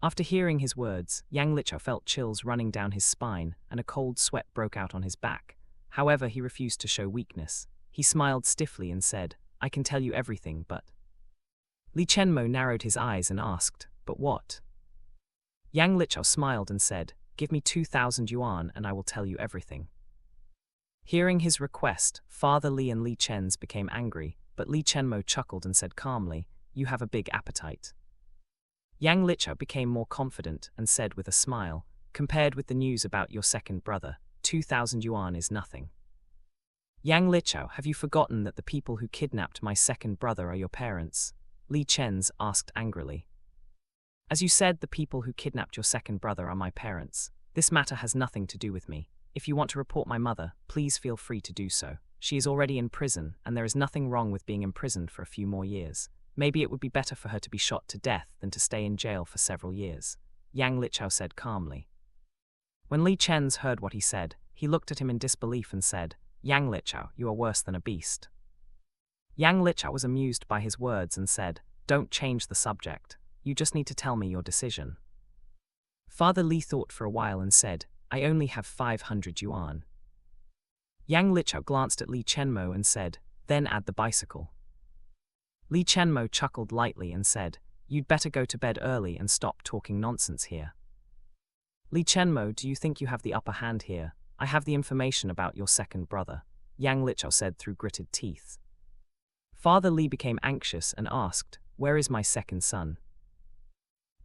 After hearing his words, Yang Lichao felt chills running down his spine and a cold sweat broke out on his back. However, he refused to show weakness. He smiled stiffly and said, I can tell you everything, but… Li Chenmo narrowed his eyes and asked, but what? Yang Lichao smiled and said, give me 2,000 yuan and I will tell you everything. Hearing his request, Father Li and Li Chen's became angry, but Li Chenmo chuckled and said calmly, you have a big appetite. Yang Lichao became more confident and said with a smile, compared with the news about your second brother, 2,000 yuan is nothing. Yang Lichao, have you forgotten that the people who kidnapped my second brother are your parents? Li Chen's asked angrily. As you said, the people who kidnapped your second brother are my parents. This matter has nothing to do with me. If you want to report my mother, please feel free to do so. She is already in prison, and there is nothing wrong with being imprisoned for a few more years. Maybe it would be better for her to be shot to death than to stay in jail for several years, Yang Lichao said calmly. When Li Chen's heard what he said, he looked at him in disbelief and said, Yang Lichao, you are worse than a beast. Yang Lichao was amused by his words and said, don't change the subject. You just need to tell me your decision. Father Li thought for a while and said, I only have 500 yuan. Yang Lichao glanced at Li Chenmo and said, then add the bicycle. Li Chenmo chuckled lightly and said, you'd better go to bed early and stop talking nonsense here. Li Chenmo, do you think you have the upper hand here? I have the information about your second brother, Yang Lichao said through gritted teeth. Father Li became anxious and asked, where is my second son?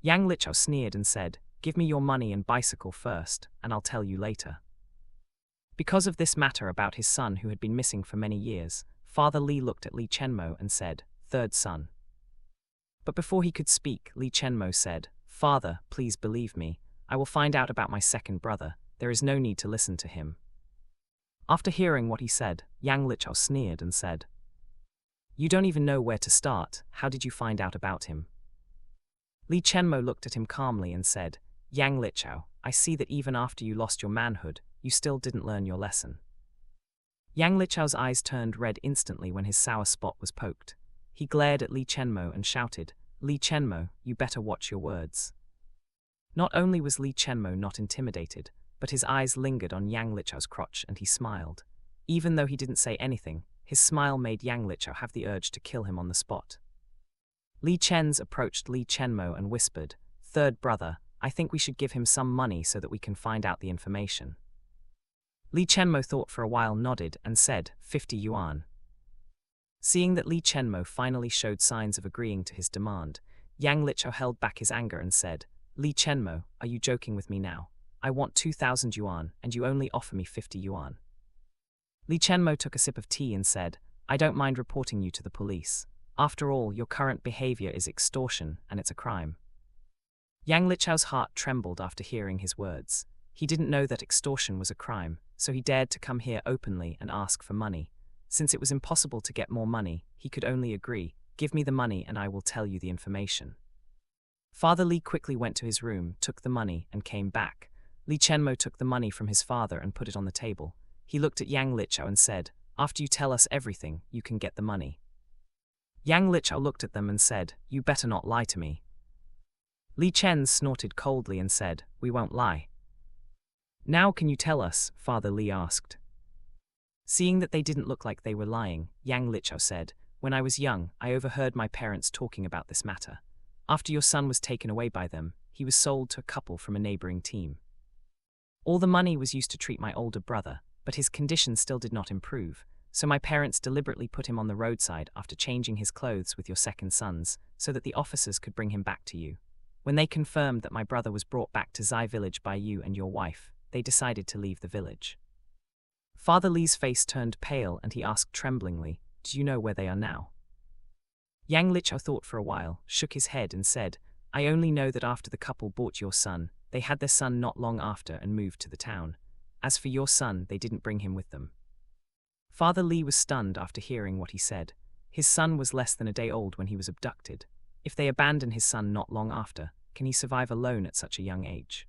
Yang Lichao sneered and said, give me your money and bicycle first, and I'll tell you later. Because of this matter about his son who had been missing for many years, Father Li looked at Li Chenmo and said, third son. But before he could speak, Li Chenmo said, Father, please believe me, I will find out about my second brother, there is no need to listen to him. After hearing what he said, Yang Lichao sneered and said, you don't even know where to start, how did you find out about him? Li Chenmo looked at him calmly and said, Yang Lichao, I see that even after you lost your manhood, you still didn't learn your lesson. Yang Lichao's eyes turned red instantly when his sour spot was poked. He glared at Li Chenmo and shouted, Li Chenmo, you better watch your words. Not only was Li Chenmo not intimidated, but his eyes lingered on Yang Lichao's crotch and he smiled. Even though he didn't say anything, his smile made Yang Lichao have the urge to kill him on the spot. Li Chen's approached Li Chenmo and whispered, third brother, I think we should give him some money so that we can find out the information. Li Chenmo thought for a while, nodded, and said, 50 yuan. Seeing that Li Chenmo finally showed signs of agreeing to his demand, Yang Lichao held back his anger and said, Li Chenmo, are you joking with me now? I want 2,000 yuan, and you only offer me 50 yuan. Li Chenmo took a sip of tea and said, I don't mind reporting you to the police. After all, your current behavior is extortion, and it's a crime. Yang Lichao's heart trembled after hearing his words. He didn't know that extortion was a crime, so he dared to come here openly and ask for money. Since it was impossible to get more money, he could only agree, give me the money and I will tell you the information. Father Li quickly went to his room, took the money, and came back. Li Chenmo took the money from his father and put it on the table. He looked at Yang Lichao and said, after you tell us everything, you can get the money. Yang Lichao looked at them and said, you better not lie to me. Li Chen snorted coldly and said, we won't lie. Now can you tell us? Father Li asked. Seeing that they didn't look like they were lying, Yang Lichao said, when I was young, I overheard my parents talking about this matter. After your son was taken away by them, he was sold to a couple from a neighboring team. All the money was used to treat my older brother, but his condition still did not improve, so my parents deliberately put him on the roadside after changing his clothes with your second son's, so that the officers could bring him back to you. When they confirmed that my brother was brought back to Zai village by you and your wife, they decided to leave the village. Father Li's face turned pale and he asked tremblingly, "Do you know where they are now?" Yang Lichao thought for a while, shook his head and said, "I only know that after the couple bought your son, they had their son not long after and moved to the town. As for your son, they didn't bring him with them." Father Li was stunned after hearing what he said. His son was less than a day old when he was abducted. If they abandon his son not long after, can he survive alone at such a young age?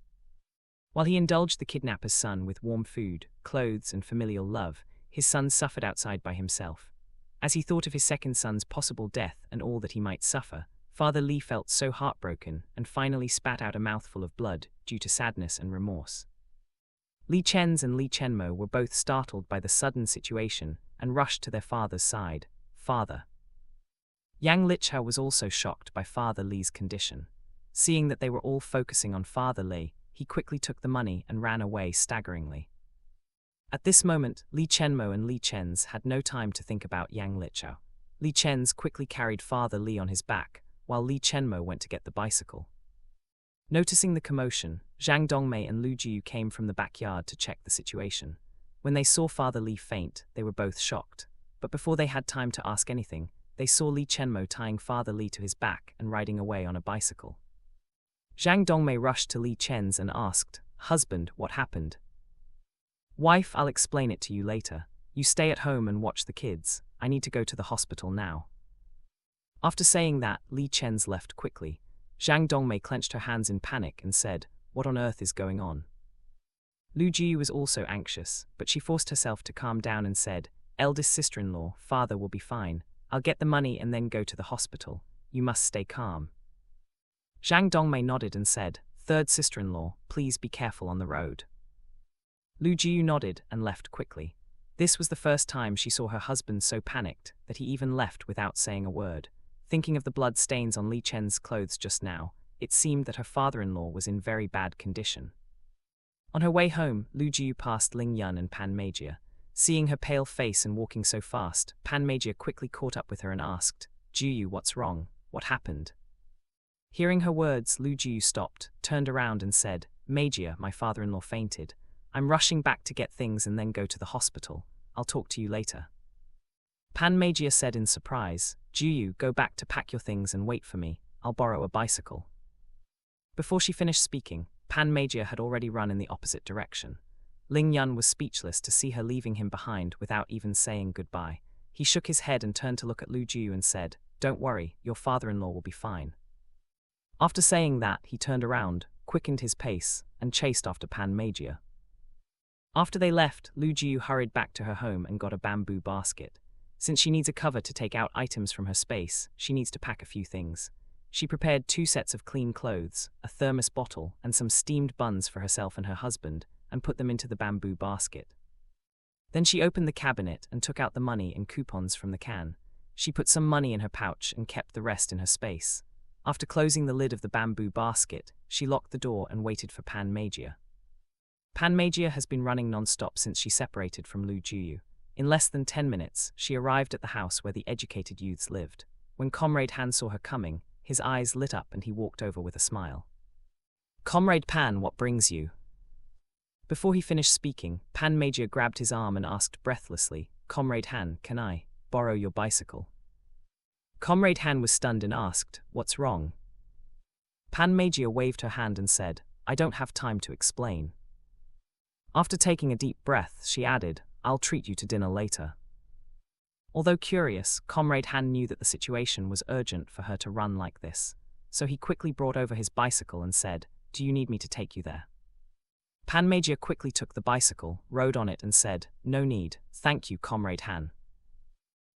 While he indulged the kidnapper's son with warm food, clothes, and familial love, his son suffered outside by himself. As he thought of his second son's possible death and all that he might suffer, Father Li felt so heartbroken and finally spat out a mouthful of blood due to sadness and remorse. Li Chen's and Li Chenmo were both startled by the sudden situation and rushed to their father's side. "Father." Yang Lichao was also shocked by Father Li's condition. Seeing that they were all focusing on Father Li, he quickly took the money and ran away staggeringly. At this moment, Li Chenmo and Li Chen's had no time to think about Yang Lichao. Li Chen's quickly carried Father Li on his back, while Li Chenmo went to get the bicycle. Noticing the commotion, Zhang Dongmei and Lu Jiu came from the backyard to check the situation. When they saw Father Li faint, they were both shocked. But before they had time to ask anything, they saw Li Chenmo tying Father Li to his back and riding away on a bicycle. Zhang Dongmei rushed to Li Chen's and asked, "Husband, what happened?" "Wife, I'll explain it to you later. You stay at home and watch the kids. I need to go to the hospital now." After saying that, Li Chen's left quickly. Zhang Dongmei clenched her hands in panic and said, "What on earth is going on?" Lu Jiu was also anxious, but she forced herself to calm down and said, "Eldest sister-in-law, father will be fine. I'll get the money and then go to the hospital. You must stay calm." Zhang Dongmei nodded and said, "Third sister-in-law, please be careful on the road." Lu Jiu nodded and left quickly. This was the first time she saw her husband so panicked that he even left without saying a word. Thinking of the blood stains on Li Chen's clothes just now, it seemed that her father-in-law was in very bad condition. On her way home, Lu Jiu passed Ling Yun and Pan Meijia. Seeing her pale face and walking so fast, Pan Meijia quickly caught up with her and asked, "Jiu, what's wrong? What happened?" Hearing her words, Lu Jiu stopped, turned around and said, "Meijia, my father-in-law fainted. I'm rushing back to get things and then go to the hospital. I'll talk to you later." Pan Meijia said in surprise, "Jiu, go back to pack your things and wait for me. I'll borrow a bicycle." Before she finished speaking, Pan Meijia had already run in the opposite direction. Ling Yun was speechless to see her leaving him behind without even saying goodbye. He shook his head and turned to look at Lu Jiu and said, "Don't worry, your father-in-law will be fine." After saying that, he turned around, quickened his pace, and chased after Pan Meijia. After they left, Lu Jiu hurried back to her home and got a bamboo basket. Since she needs a cover to take out items from her space, she needs to pack a few things. She prepared 2 sets of clean clothes, a thermos bottle, and some steamed buns for herself and her husband, and put them into the bamboo basket. Then she opened the cabinet and took out the money and coupons from the can. She put some money in her pouch and kept the rest in her space. After closing the lid of the bamboo basket, she locked the door and waited for Pan Meijia. Pan Meijia has been running non-stop since she separated from Lu Jiu. In less than 10 minutes, she arrived at the house where the educated youths lived. When Comrade Han saw her coming, his eyes lit up and he walked over with a smile. "Comrade Pan, what brings you?" Before he finished speaking, Pan Meijia grabbed his arm and asked breathlessly, "Comrade Han, can I borrow your bicycle?" Comrade Han was stunned and asked, "What's wrong?" Pan Meijia waved her hand and said, "I don't have time to explain." After taking a deep breath, she added, "I'll treat you to dinner later." Although curious, Comrade Han knew that the situation was urgent for her to run like this, so he quickly brought over his bicycle and said, "Do you need me to take you there?" Pan Meijia quickly took the bicycle, rode on it and said, "No need, thank you, Comrade Han."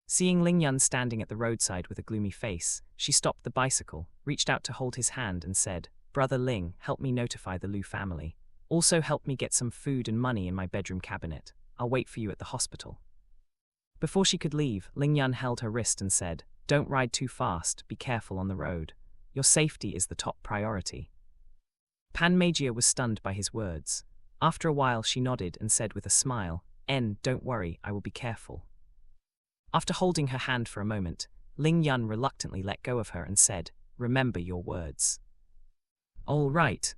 Seeing Ling Yun standing at the roadside with a gloomy face, she stopped the bicycle, reached out to hold his hand and said, "Brother Ling, help me notify the Lu family. Also help me get some food and money in my bedroom cabinet. I'll wait for you at the hospital." Before she could leave, Ling Yun held her wrist and said, "Don't ride too fast, be careful on the road. Your safety is the top priority." Pan Meijia was stunned by his words. After a while she nodded and said with a smile, "Don't worry, I will be careful." After holding her hand for a moment, Ling Yun reluctantly let go of her and said, "Remember your words." "All right."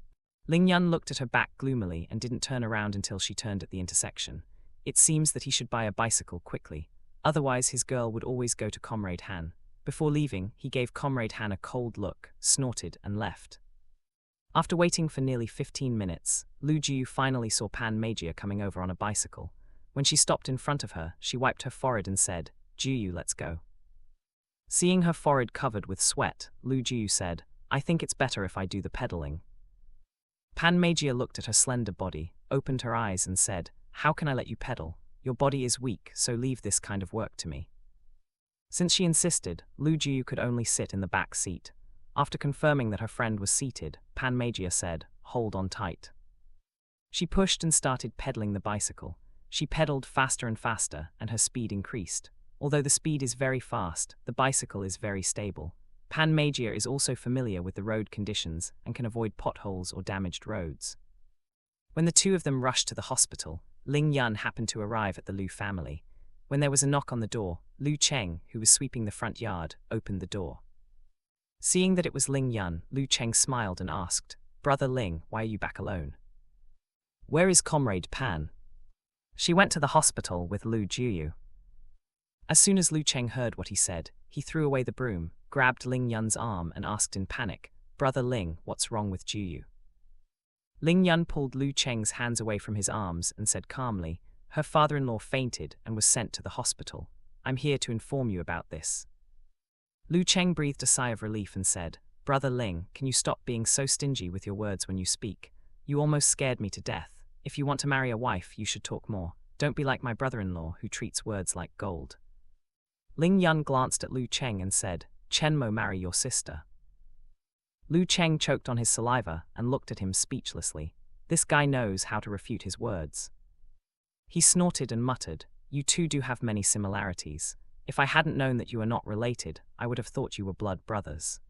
Ling Yun looked at her back gloomily and didn't turn around until she turned at the intersection. It seems that he should buy a bicycle quickly, otherwise his girl would always go to Comrade Han. Before leaving, he gave Comrade Han a cold look, snorted, and left. After waiting for nearly 15 minutes, Lu Jiu finally saw Pan Magia coming over on a bicycle. When she stopped in front of her, she wiped her forehead and said, "Jiu, let's go." Seeing her forehead covered with sweat, Lu Jiu said, "I think it's better if I do the pedaling." Pan Magia looked at her slender body, opened her eyes and said, "How can I let you pedal? Your body is weak, so leave this kind of work to me." Since she insisted, Lu Jiu could only sit in the back seat. After confirming that her friend was seated, Pan Magia said, "Hold on tight." She pushed and started pedaling the bicycle. She pedaled faster and faster, and her speed increased. Although the speed is very fast, the bicycle is very stable. Pan Magia is also familiar with the road conditions and can avoid potholes or damaged roads. When the two of them rushed to the hospital, Ling Yun happened to arrive at the Lu family. When there was a knock on the door, Lu Cheng, who was sweeping the front yard, opened the door. Seeing that it was Ling Yun, Lu Cheng smiled and asked, "Brother Ling, why are you back alone? Where is Comrade Pan?" "She went to the hospital with Lu Jiu." As soon as Lu Cheng heard what he said, he threw away the broom, grabbed Ling Yun's arm and asked in panic, "Brother Ling, what's wrong with Jiu?" Ling Yun pulled Lu Cheng's hands away from his arms and said calmly, "Her father-in-law fainted and was sent to the hospital. I'm here to inform you about this." Lu Cheng breathed a sigh of relief and said, "Brother Ling, can you stop being so stingy with your words when you speak? You almost scared me to death. If you want to marry a wife, you should talk more. Don't be like my brother-in-law who treats words like gold." Ling Yun glanced at Lu Cheng and said, "Chenmo, marry your sister." Lu Cheng choked on his saliva and looked at him speechlessly. This guy knows how to refute his words. He snorted and muttered, "You two do have many similarities. If I hadn't known that you are not related, I would have thought you were blood brothers."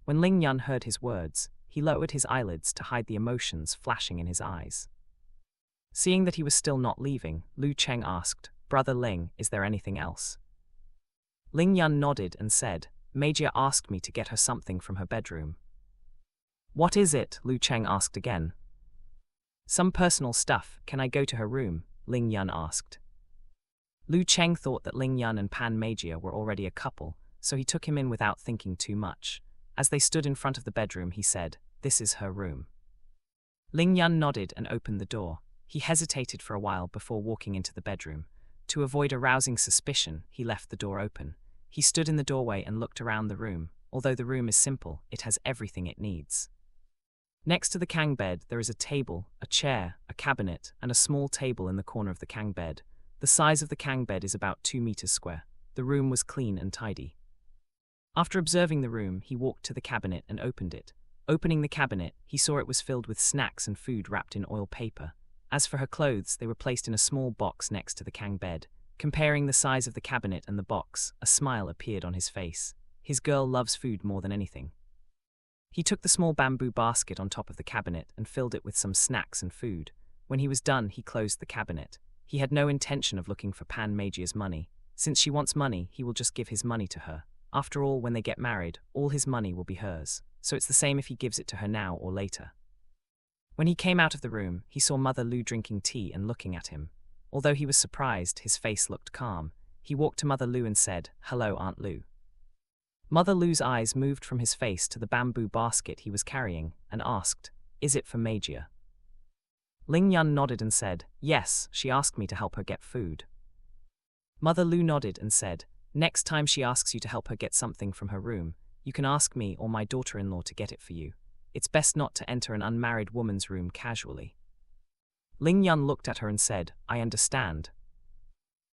When Ling Yun heard his words, he lowered his eyelids to hide the emotions flashing in his eyes. Seeing that he was still not leaving, Lu Cheng asked, "Brother Ling, is there anything else?" Ling Yun nodded and said, "Magia asked me to get her something from her bedroom." "What is it?" Lu Cheng asked again. "Some personal stuff. Can I go to her room?" Ling Yun asked. Lu Cheng thought that Ling Yun and Pan Magia were already a couple, so he took him in without thinking too much. As they stood in front of the bedroom, he said, "This is her room." Ling Yun nodded and opened the door. He hesitated for a while before walking into the bedroom. To avoid arousing suspicion, he left the door open. He stood in the doorway and looked around the room. Although the room is simple, it has everything it needs. Next to the Kang bed, there is a table, a chair, a cabinet, and a small table in the corner of the Kang bed. The size of the Kang bed is about 2 meters square. The room was clean and tidy. After observing the room, he walked to the cabinet and opened it. Opening the cabinet, he saw it was filled with snacks and food wrapped in oil paper. As for her clothes, they were placed in a small box next to the Kang bed. Comparing the size of the cabinet and the box, a smile appeared on his face. His girl loves food more than anything. He took the small bamboo basket on top of the cabinet and filled it with some snacks and food. When he was done, he closed the cabinet. He had no intention of looking for Pan Magia's money. Since she wants money, he will just give his money to her. After all, when they get married, all his money will be hers, so it's the same if he gives it to her now or later. When he came out of the room, he saw Mother Lu drinking tea and looking at him. Although he was surprised, his face looked calm. He walked to Mother Lu and said, "Hello, Aunt Lu." Mother Lu's eyes moved from his face to the bamboo basket he was carrying and asked, "Is it for Magia?" Ling Yun nodded and said, "Yes, she asked me to help her get food." Mother Lu nodded and said, "Next time she asks you to help her get something from her room, you can ask me or my daughter-in-law to get it for you. It's best not to enter an unmarried woman's room casually." Ling Yun looked at her and said, "I understand."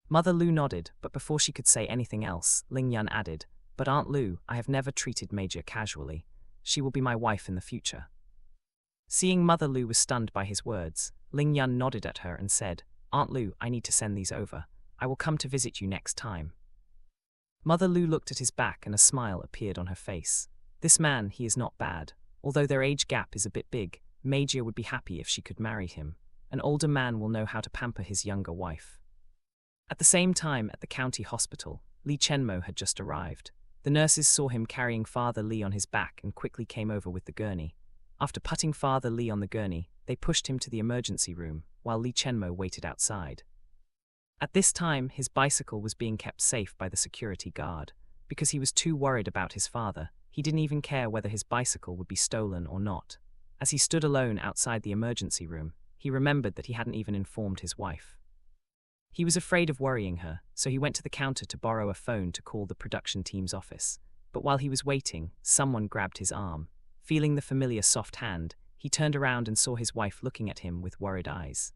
Mother Lu nodded, but before she could say anything else, Ling Yun added, "But Aunt Lu, I have never treated Magia casually. She will be my wife in the future." Seeing Mother Lu was stunned by his words, Ling Yun nodded at her and said, "Aunt Lu, I need to send these over. I will come to visit you next time." Mother Lu looked at his back and a smile appeared on her face. This man, he is not bad. Although their age gap is a bit big, Magia would be happy if she could marry him. An older man will know how to pamper his younger wife. At the same time, at the county hospital, Li Chenmo had just arrived. The nurses saw him carrying Father Li on his back and quickly came over with the gurney. After putting Father Li on the gurney, they pushed him to the emergency room, while Li Chenmo waited outside. At this time, his bicycle was being kept safe by the security guard. Because he was too worried about his father, he didn't even care whether his bicycle would be stolen or not. As he stood alone outside the emergency room, he remembered that he hadn't even informed his wife. He was afraid of worrying her, so he went to the counter to borrow a phone to call the production team's office. But while he was waiting, someone grabbed his arm. Feeling the familiar soft hand, he turned around and saw his wife looking at him with worried eyes.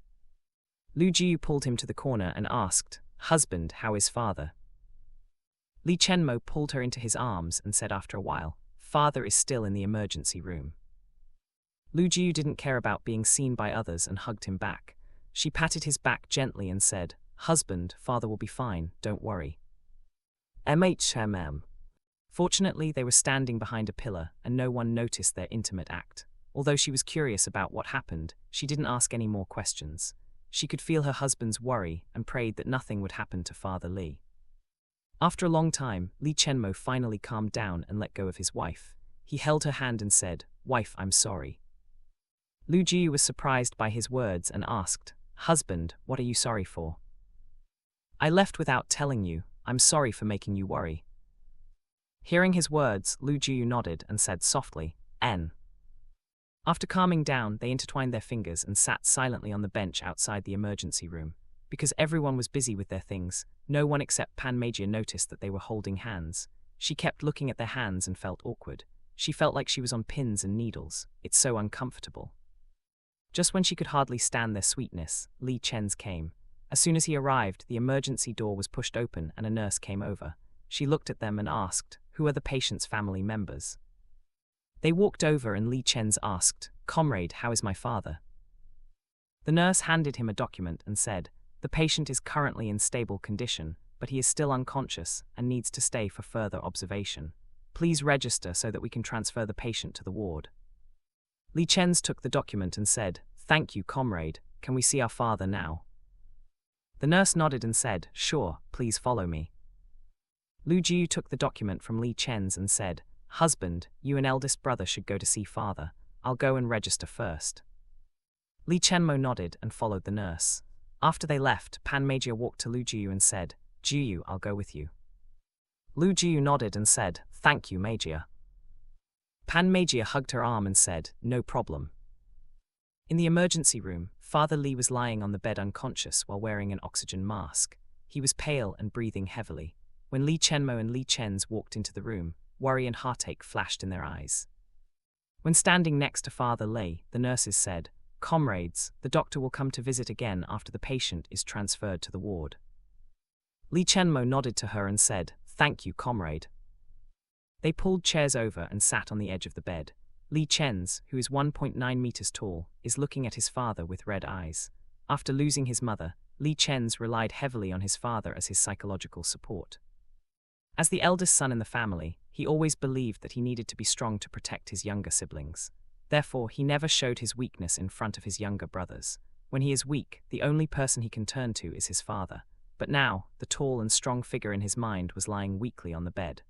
Lu Jiu pulled him to the corner and asked, "Husband, how is father?" Li Chenmo pulled her into his arms and said after a while, "Father is still in the emergency room." Lu Jiu didn't care about being seen by others and hugged him back. She patted his back gently and said, "Husband, father will be fine, don't worry." MHMM. Fortunately, they were standing behind a pillar and no one noticed their intimate act. Although she was curious about what happened, she didn't ask any more questions. She could feel her husband's worry and prayed that nothing would happen to Father Li. After a long time, Li Chenmo finally calmed down and let go of his wife. He held her hand and said, "Wife, I'm sorry." Lu Jiu was surprised by his words and asked, "Husband, what are you sorry for?" "I left without telling you. I'm sorry for making you worry." Hearing his words, Lu Jiu nodded and said softly, "N." After calming down, they intertwined their fingers and sat silently on the bench outside the emergency room. Because everyone was busy with their things, no one except Pan Magia noticed that they were holding hands. She kept looking at their hands and felt awkward. She felt like she was on pins and needles. It's so uncomfortable. Just when she could hardly stand their sweetness, Li Chen's came. As soon as he arrived, the emergency door was pushed open and a nurse came over. She looked at them and asked, "Who are the patient's family members?" They walked over and Li Chen's asked, "Comrade, how is my father?" The nurse handed him a document and said, "The patient is currently in stable condition, but he is still unconscious and needs to stay for further observation. Please register so that we can transfer the patient to the ward." Li Chen's took the document and said, "Thank you, comrade. Can we see our father now?" The nurse nodded and said, "Sure, please follow me." Lu Jiu took the document from Li Chen's and said, "Husband, you and eldest brother should go to see father. I'll go and register first." Li Chenmo nodded and followed the nurse. After they left, Pan Magia walked to Lu Jiu and said, "Jiu, I'll go with you." Lu Jiu nodded and said, "Thank you, Magia." Pan Magia hugged her arm and said, "No problem." In the emergency room, Father Li was lying on the bed unconscious while wearing an oxygen mask. He was pale and breathing heavily. When Li Chenmo and Li Chen's walked into the room, worry and heartache flashed in their eyes. When standing next to Father Li, the nurses said, "Comrades, the doctor will come to visit again after the patient is transferred to the ward." Li Chenmo nodded to her and said, "Thank you, comrade." They pulled chairs over and sat on the edge of the bed. Li Chen's, who is 1.9 meters tall, is looking at his father with red eyes. After losing his mother, Li Chen's relied heavily on his father as his psychological support. As the eldest son in the family, he always believed that he needed to be strong to protect his younger siblings. Therefore, he never showed his weakness in front of his younger brothers. When he is weak, the only person he can turn to is his father. But now, the tall and strong figure in his mind was lying weakly on the bed.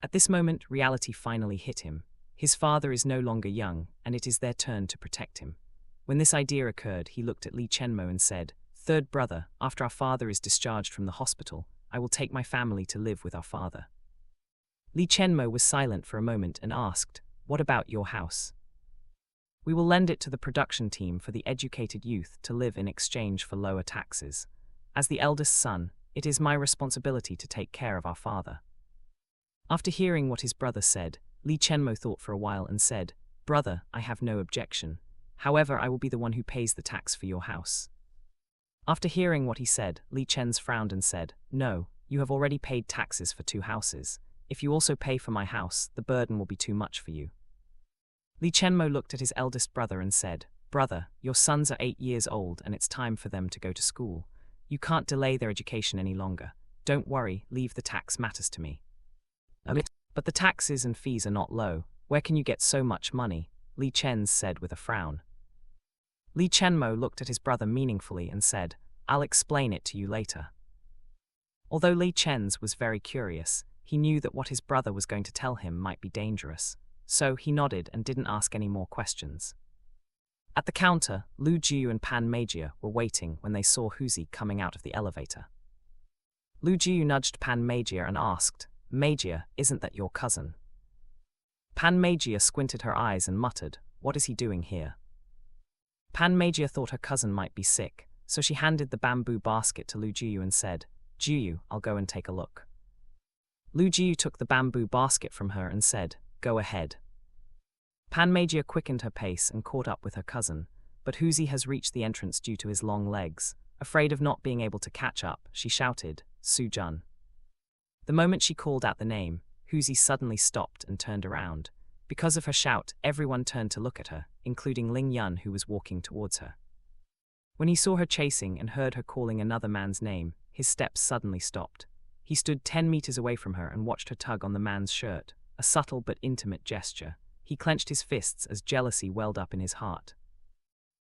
At this moment, reality finally hit him. His father is no longer young, and it is their turn to protect him. When this idea occurred, he looked at Li Chenmo and said, "Third brother, after our father is discharged from the hospital, I will take my family to live with our father." Li Chenmo was silent for a moment and asked, "What about your house?" "We will lend it to the production team for the educated youth to live in exchange for lower taxes. As the eldest son, it is my responsibility to take care of our father." After hearing what his brother said, Li Chenmo thought for a while and said, "Brother, I have no objection. However, I will be the one who pays the tax for your house." After hearing what he said, Li Chen's frowned and said, "No, you have already paid taxes for 2 houses. If you also pay for my house, the burden will be too much for you." Li Chenmo looked at his eldest brother and said, "Brother, your sons are 8 years old and it's time for them to go to school. You can't delay their education any longer. Don't worry, leave the tax matters to me." "But the taxes and fees are not low. Where can you get so much money?" Li Chen's said with a frown. Li Chenmo looked at his brother meaningfully and said, "I'll explain it to you later." Although Li Chen's was very curious, he knew that what his brother was going to tell him might be dangerous. So he nodded and didn't ask any more questions. At the counter, Lu Jiu and Pan Meijiu were waiting when they saw Huzi coming out of the elevator. Lu Jiu nudged Pan Meijiu and asked, "Meijiu, isn't that your cousin?" Pan Meijiu squinted her eyes and muttered, "What is he doing here?" Pan Meijiu thought her cousin might be sick, so she handed the bamboo basket to Lu Jiu and said, "Jiu, I'll go and take a look." Lu Jiu took the bamboo basket from her and said, "Go ahead." Pan Meijiu quickened her pace and caught up with her cousin, but Huzi has reached the entrance due to his long legs. Afraid of not being able to catch up, she shouted, "Su Jun." The moment she called out the name, Huzi suddenly stopped and turned around. Because of her shout, everyone turned to look at her, including Ling Yun, who was walking towards her. When he saw her chasing and heard her calling another man's name, his steps suddenly stopped. He stood 10 meters away from her and watched her tug on the man's shirt, a subtle but intimate gesture. He clenched his fists as jealousy welled up in his heart.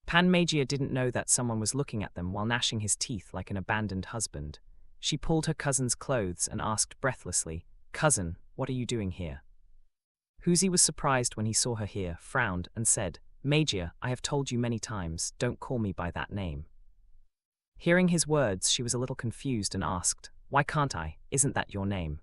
Pan Meijiu didn't know that someone was looking at them while gnashing his teeth like an abandoned husband. She pulled her cousin's clothes and asked breathlessly, "Cousin, what are you doing here?" Huzi was surprised when he saw her here, frowned, and said, "Meijiu, I have told you many times, don't call me by that name." Hearing his words, she was a little confused and asked, "Why can't I? Isn't that your name?"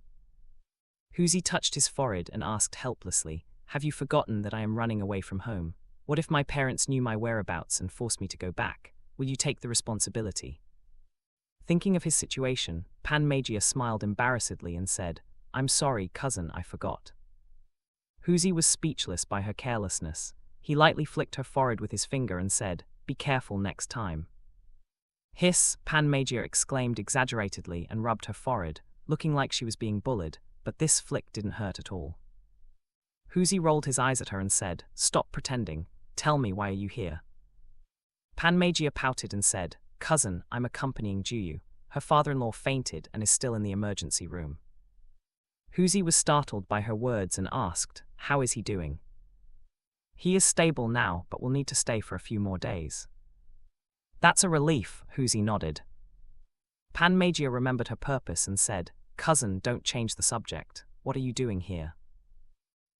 Huzi touched his forehead and asked helplessly, "Have you forgotten that I am running away from home? What if my parents knew my whereabouts and forced me to go back? Will you take the responsibility?" Thinking of his situation, Pan Meijiu smiled embarrassedly and said, "I'm sorry, cousin, I forgot." Huzi was speechless by her carelessness. He lightly flicked her forehead with his finger and said, "Be careful next time." "Hiss," Pan Meijiu exclaimed exaggeratedly and rubbed her forehead, looking like she was being bullied, but this flick didn't hurt at all. Huzi rolled his eyes at her and said, "Stop pretending. Tell me, why are you here?" Pan Meijiu pouted and said, "Cousin, I'm accompanying Jiu. Her father-in-law fainted and is still in the emergency room." Huzi was startled by her words and asked, "How is he doing?" "He is stable now, but will need to stay for a few more days." "That's a relief," Huzi nodded. Pan Meijiu remembered her purpose and said, "Cousin, don't change the subject. What are you doing here?"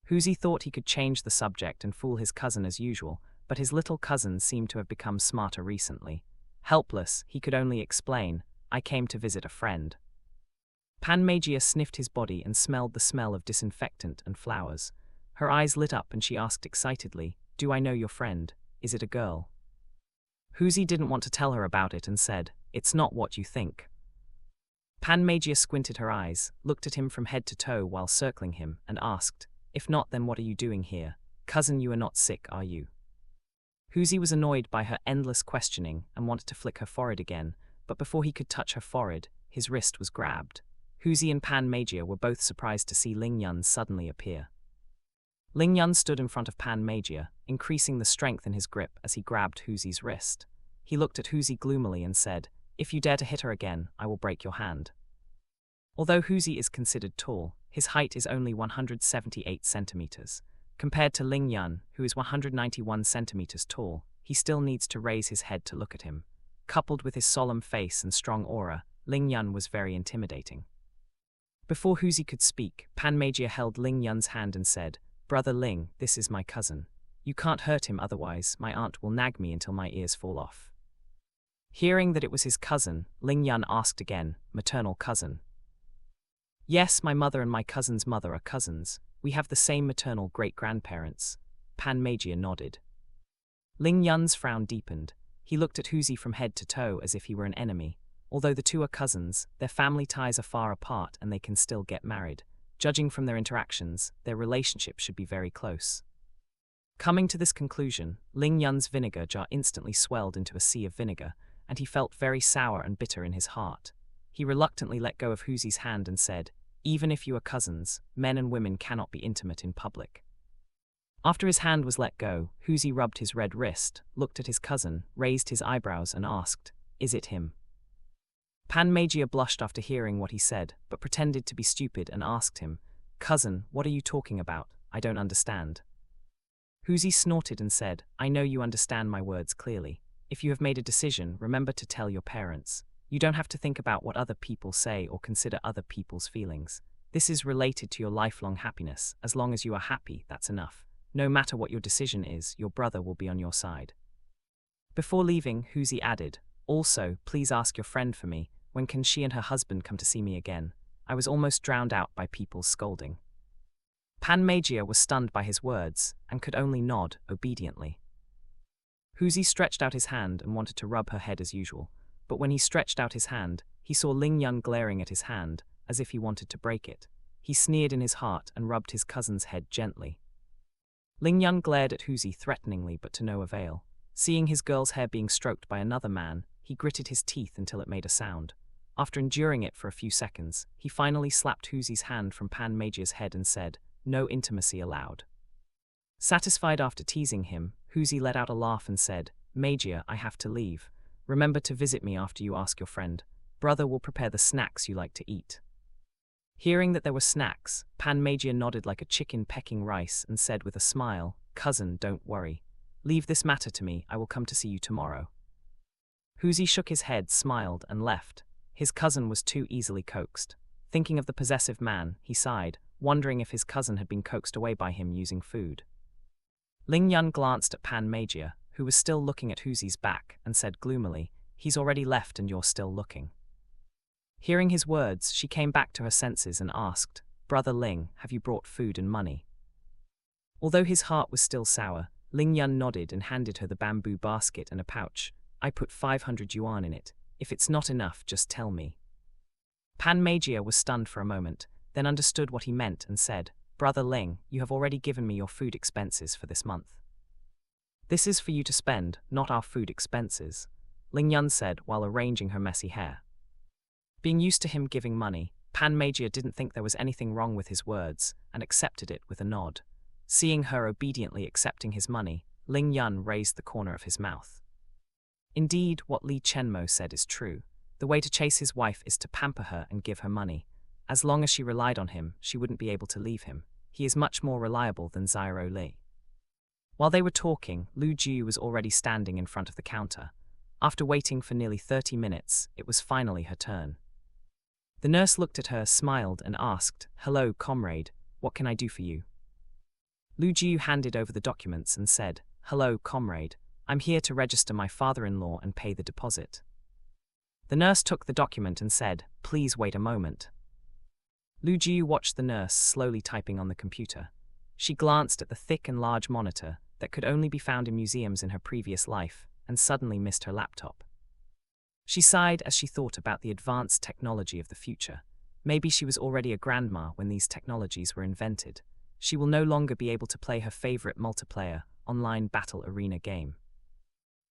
Huzi thought he could change the subject and fool his cousin as usual, but his little cousin seemed to have become smarter recently. Helpless, he could only explain, "I came to visit a friend." Pan Meijiu sniffed his body and smelled the smell of disinfectant and flowers. Her eyes lit up and she asked excitedly, "Do I know your friend? Is it a girl?" Huzi didn't want to tell her about it and said, "It's not what you think." Pan Meijiu squinted her eyes, looked at him from head to toe while circling him, and asked, "If not, then what are you doing here? Cousin, you are not sick, are you?" Huzi was annoyed by her endless questioning and wanted to flick her forehead again, but before he could touch her forehead, his wrist was grabbed. Huzi and Pan Meijiu were both surprised to see Ling Yun suddenly appear. Ling Yun stood in front of Pan Meijiu, increasing the strength in his grip as he grabbed Huzi's wrist. He looked at Huzi gloomily and said, "If you dare to hit her again, I will break your hand." Although Huzi is considered tall, his height is only 178 centimeters. Compared to Ling Yun, who is 191 centimeters tall, he still needs to raise his head to look at him. Coupled with his solemn face and strong aura, Ling Yun was very intimidating. Before Huzi could speak, Pan Meijiu held Ling Yun's hand and said, "Brother Ling, this is my cousin. You can't hurt him, otherwise my aunt will nag me until my ears fall off." Hearing that it was his cousin, Ling Yun asked again, "Maternal cousin?" "Yes, my mother and my cousin's mother are cousins. We have the same maternal great-grandparents." Pan Meijiu nodded. Ling Yun's frown deepened. He looked at Huzi from head to toe as if he were an enemy. Although the two are cousins, their family ties are far apart and they can still get married. Judging from their interactions, their relationship should be very close. Coming to this conclusion, Ling Yun's vinegar jar instantly swelled into a sea of vinegar, and he felt very sour and bitter in his heart. He reluctantly let go of Huzi's hand and said, "Even if you are cousins, men and women cannot be intimate in public." After his hand was let go, Huzi rubbed his red wrist, looked at his cousin, raised his eyebrows and asked, "Is it him?" Pan Meijiu blushed after hearing what he said, but pretended to be stupid and asked him, "Cousin, what are you talking about? I don't understand." Huzi snorted and said, "I know you understand my words clearly. If you have made a decision, remember to tell your parents. You don't have to think about what other people say or consider other people's feelings. This is related to your lifelong happiness. As long as you are happy, that's enough. No matter what your decision is, your brother will be on your side." Before leaving, Huzi added, "Also, please ask your friend for me. When can she and her husband come to see me again? I was almost drowned out by people's scolding." Pan Magia was stunned by his words and could only nod obediently. Huzi stretched out his hand and wanted to rub her head as usual, but when he stretched out his hand, he saw Ling Yun glaring at his hand as if he wanted to break it. He sneered in his heart and rubbed his cousin's head gently. Ling Yun glared at Huzi threateningly, but to no avail. Seeing his girl's hair being stroked by another man, he gritted his teeth until it made a sound. After enduring it for a few seconds, he finally slapped Huzi's hand from Pan Magia's head and said, "No intimacy allowed." Satisfied after teasing him, Huzi let out a laugh and said, "Magia, I have to leave. Remember to visit me after you ask your friend. Brother will prepare the snacks you like to eat." Hearing that there were snacks, Pan Magia nodded like a chicken pecking rice and said with a smile, "Cousin, don't worry. Leave this matter to me, I will come to see you tomorrow." Huzi shook his head, smiled, and left. His cousin was too easily coaxed. Thinking of the possessive man, he sighed, wondering if his cousin had been coaxed away by him using food. Ling Yun glanced at Pan Magia, who was still looking at Huzi's back, and said gloomily, "He's already left and you're still looking." Hearing his words, she came back to her senses and asked, "Brother Ling, have you brought food and money?" Although his heart was still sour, Ling Yun nodded and handed her the bamboo basket and a pouch. "I put 500 yuan in it. If it's not enough, just tell me." Pan Magia was stunned for a moment, then understood what he meant and said, "Brother Ling, you have already given me your food expenses for this month. This is for you to spend, not our food expenses," Ling Yun said while arranging her messy hair. Being used to him giving money, Pan Magia didn't think there was anything wrong with his words and accepted it with a nod. Seeing her obediently accepting his money, Ling Yun raised the corner of his mouth. Indeed, what Li Chenmo said is true. The way to chase his wife is to pamper her and give her money. As long as she relied on him, she wouldn't be able to leave him. He is much more reliable than Zyro Li. While they were talking, Lu Jiu was already standing in front of the counter. After waiting for nearly 30 minutes, it was finally her turn. The nurse looked at her, smiled, and asked, "Hello, comrade, what can I do for you?" Lu Jiu handed over the documents and said, "Hello, comrade, I'm here to register my father-in-law and pay the deposit." The nurse took the document and said, "Please wait a moment." Lu Jiu watched the nurse slowly typing on the computer. She glanced at the thick and large monitor that could only be found in museums in her previous life and suddenly missed her laptop. She sighed as she thought about the advanced technology of the future. Maybe she was already a grandma when these technologies were invented. She will no longer be able to play her favorite multiplayer, online battle arena game.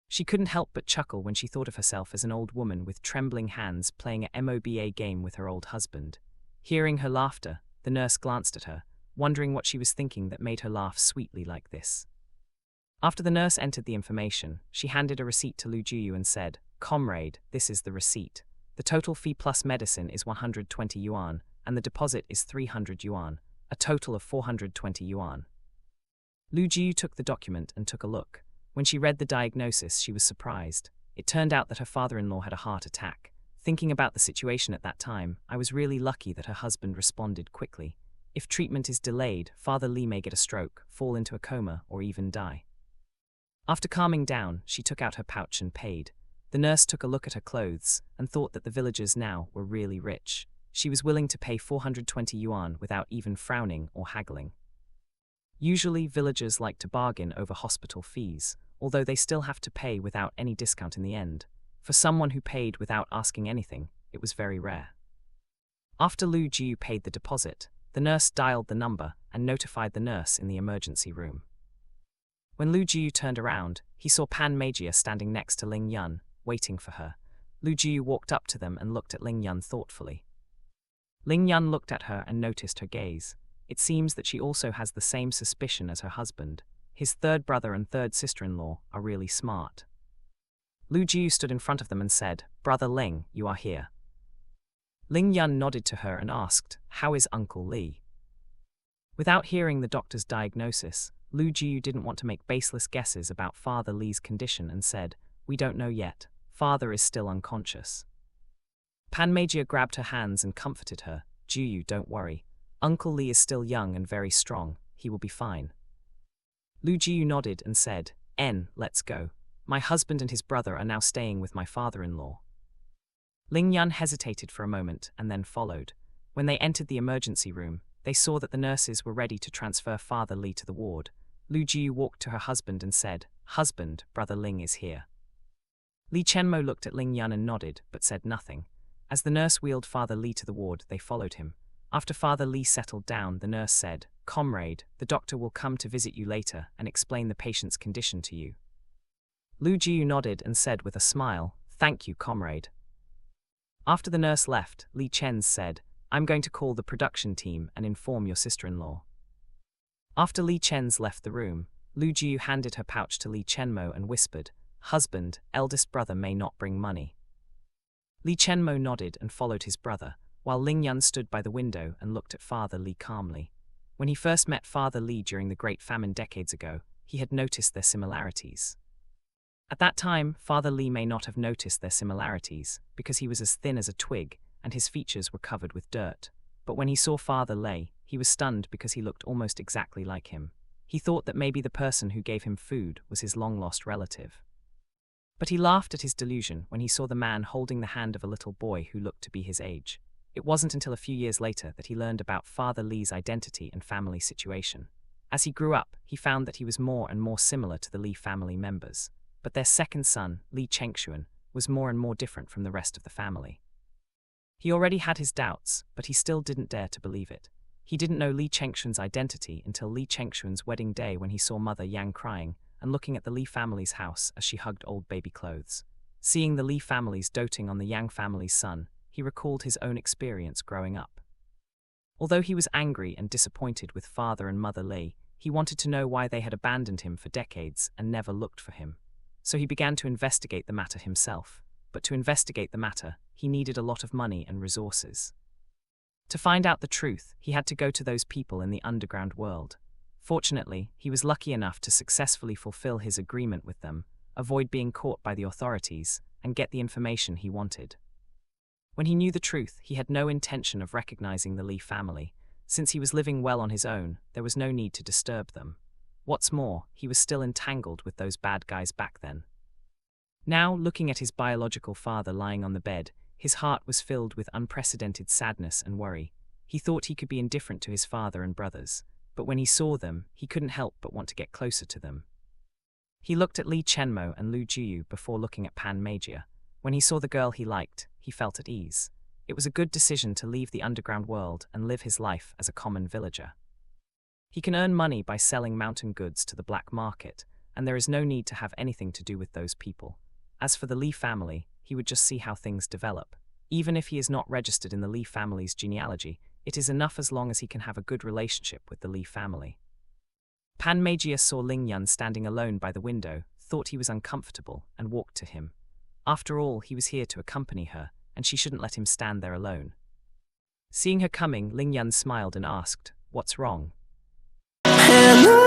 She couldn't help but chuckle when she thought of herself as an old woman with trembling hands playing a MOBA game with her old husband. Hearing her laughter, the nurse glanced at her, wondering what she was thinking that made her laugh sweetly like this. After the nurse entered the information, she handed a receipt to Lu Jiu and said, "Comrade, this is the receipt. The total fee plus medicine is 120 yuan, and the deposit is 300 yuan, a total of 420 yuan. Lu Jiu took the document and took a look. When she read the diagnosis, she was surprised. It turned out that her father-in-law had a heart attack. Thinking about the situation at that time, I was really lucky that her husband responded quickly. If treatment is delayed, Father Li may get a stroke, fall into a coma, or even die." After calming down, she took out her pouch and paid. The nurse took a look at her clothes and thought that the villagers now were really rich. She was willing to pay 420 yuan without even frowning or haggling. Usually, villagers like to bargain over hospital fees, although they still have to pay without any discount in the end. For someone who paid without asking anything, it was very rare. After Lu Jiu paid the deposit, the nurse dialed the number and notified the nurse in the emergency room. When Lu Jiu turned around, he saw Pan Magia standing next to Ling Yun, waiting for her. Lu Jiu walked up to them and looked at Ling Yun thoughtfully. Ling Yun looked at her and noticed her gaze. It seems that she also has the same suspicion as her husband. His third brother and third sister-in-law are really smart. Lu Jiu stood in front of them and said, "Brother Ling, you are here." Ling Yun nodded to her and asked, "How is Uncle Li?" Without hearing the doctor's diagnosis, Lu Jiu didn't want to make baseless guesses about Father Li's condition and said, "We don't know yet. Father is still unconscious." Pan Magia grabbed her hands and comforted her. "Jiu, don't worry. Uncle Li is still young and very strong. He will be fine." Lu Jiu nodded and said, "Let's go." My husband and his brother are now staying with my father-in-law. Ling Yun hesitated for a moment and then followed. When they entered the emergency room, they saw that the nurses were ready to transfer Father Li to the ward. Lu Jiu walked to her husband and said, "Husband, Brother Ling is here." Li Chenmo looked at Ling Yun and nodded, but said nothing. As the nurse wheeled Father Li to the ward, they followed him. After Father Li settled down, the nurse said, "Comrade, the doctor will come to visit you later and explain the patient's condition to you." Lu Jiu nodded and said with a smile, "Thank you, comrade." After the nurse left, Li Chen's said, "I'm going to call the production team and inform your sister-in-law." After Li Chen's left the room, Lu Jiu handed her pouch to Li Chenmo and whispered, "Husband, eldest brother may not bring money." Li Chenmo nodded and followed his brother, while Ling Yun stood by the window and looked at Father Li calmly. When he first met Father Li during the Great Famine decades ago, he had noticed their similarities. At that time, Father Li may not have noticed their similarities, because he was as thin as a twig, and his features were covered with dirt. But when he saw Father Li, he was stunned because he looked almost exactly like him. He thought that maybe the person who gave him food was his long-lost relative. But he laughed at his delusion when he saw the man holding the hand of a little boy who looked to be his age. It wasn't until a few years later that he learned about Father Li's identity and family situation. As he grew up, he found that he was more and more similar to the Li family members. But their second son, Li Chengshuan, was more and more different from the rest of the family. He already had his doubts, but he still didn't dare to believe it. He didn't know Li Chengshuan's identity until Li Chengshuan's wedding day, when he saw Mother Yang crying and looking at the Li family's house as she hugged old baby clothes. Seeing the Li families doting on the Yang family's son, he recalled his own experience growing up. Although he was angry and disappointed with Father and Mother Li, he wanted to know why they had abandoned him for decades and never looked for him. So he began to investigate the matter himself. But to investigate the matter, he needed a lot of money and resources. To find out the truth, he had to go to those people in the underground world. Fortunately, he was lucky enough to successfully fulfill his agreement with them, avoid being caught by the authorities, and get the information he wanted. When he knew the truth, he had no intention of recognizing the Li family. Since he was living well on his own, there was no need to disturb them. What's more, he was still entangled with those bad guys back then. Now, looking at his biological father lying on the bed, his heart was filled with unprecedented sadness and worry. He thought he could be indifferent to his father and brothers, but when he saw them, he couldn't help but want to get closer to them. He looked at Li Chenmo and Lu Jiu before looking at Pan Magia. When he saw the girl he liked, he felt at ease. It was a good decision to leave the underground world and live his life as a common villager. He can earn money by selling mountain goods to the black market, and there is no need to have anything to do with those people. As for the Li family, he would just see how things develop. Even if he is not registered in the Li family's genealogy, it is enough as long as he can have a good relationship with the Li family. Pan Magia saw Ling Yun standing alone by the window, thought he was uncomfortable, and walked to him. After all, he was here to accompany her, and she shouldn't let him stand there alone. Seeing her coming, Ling Yun smiled and asked, "What's wrong?" Hello.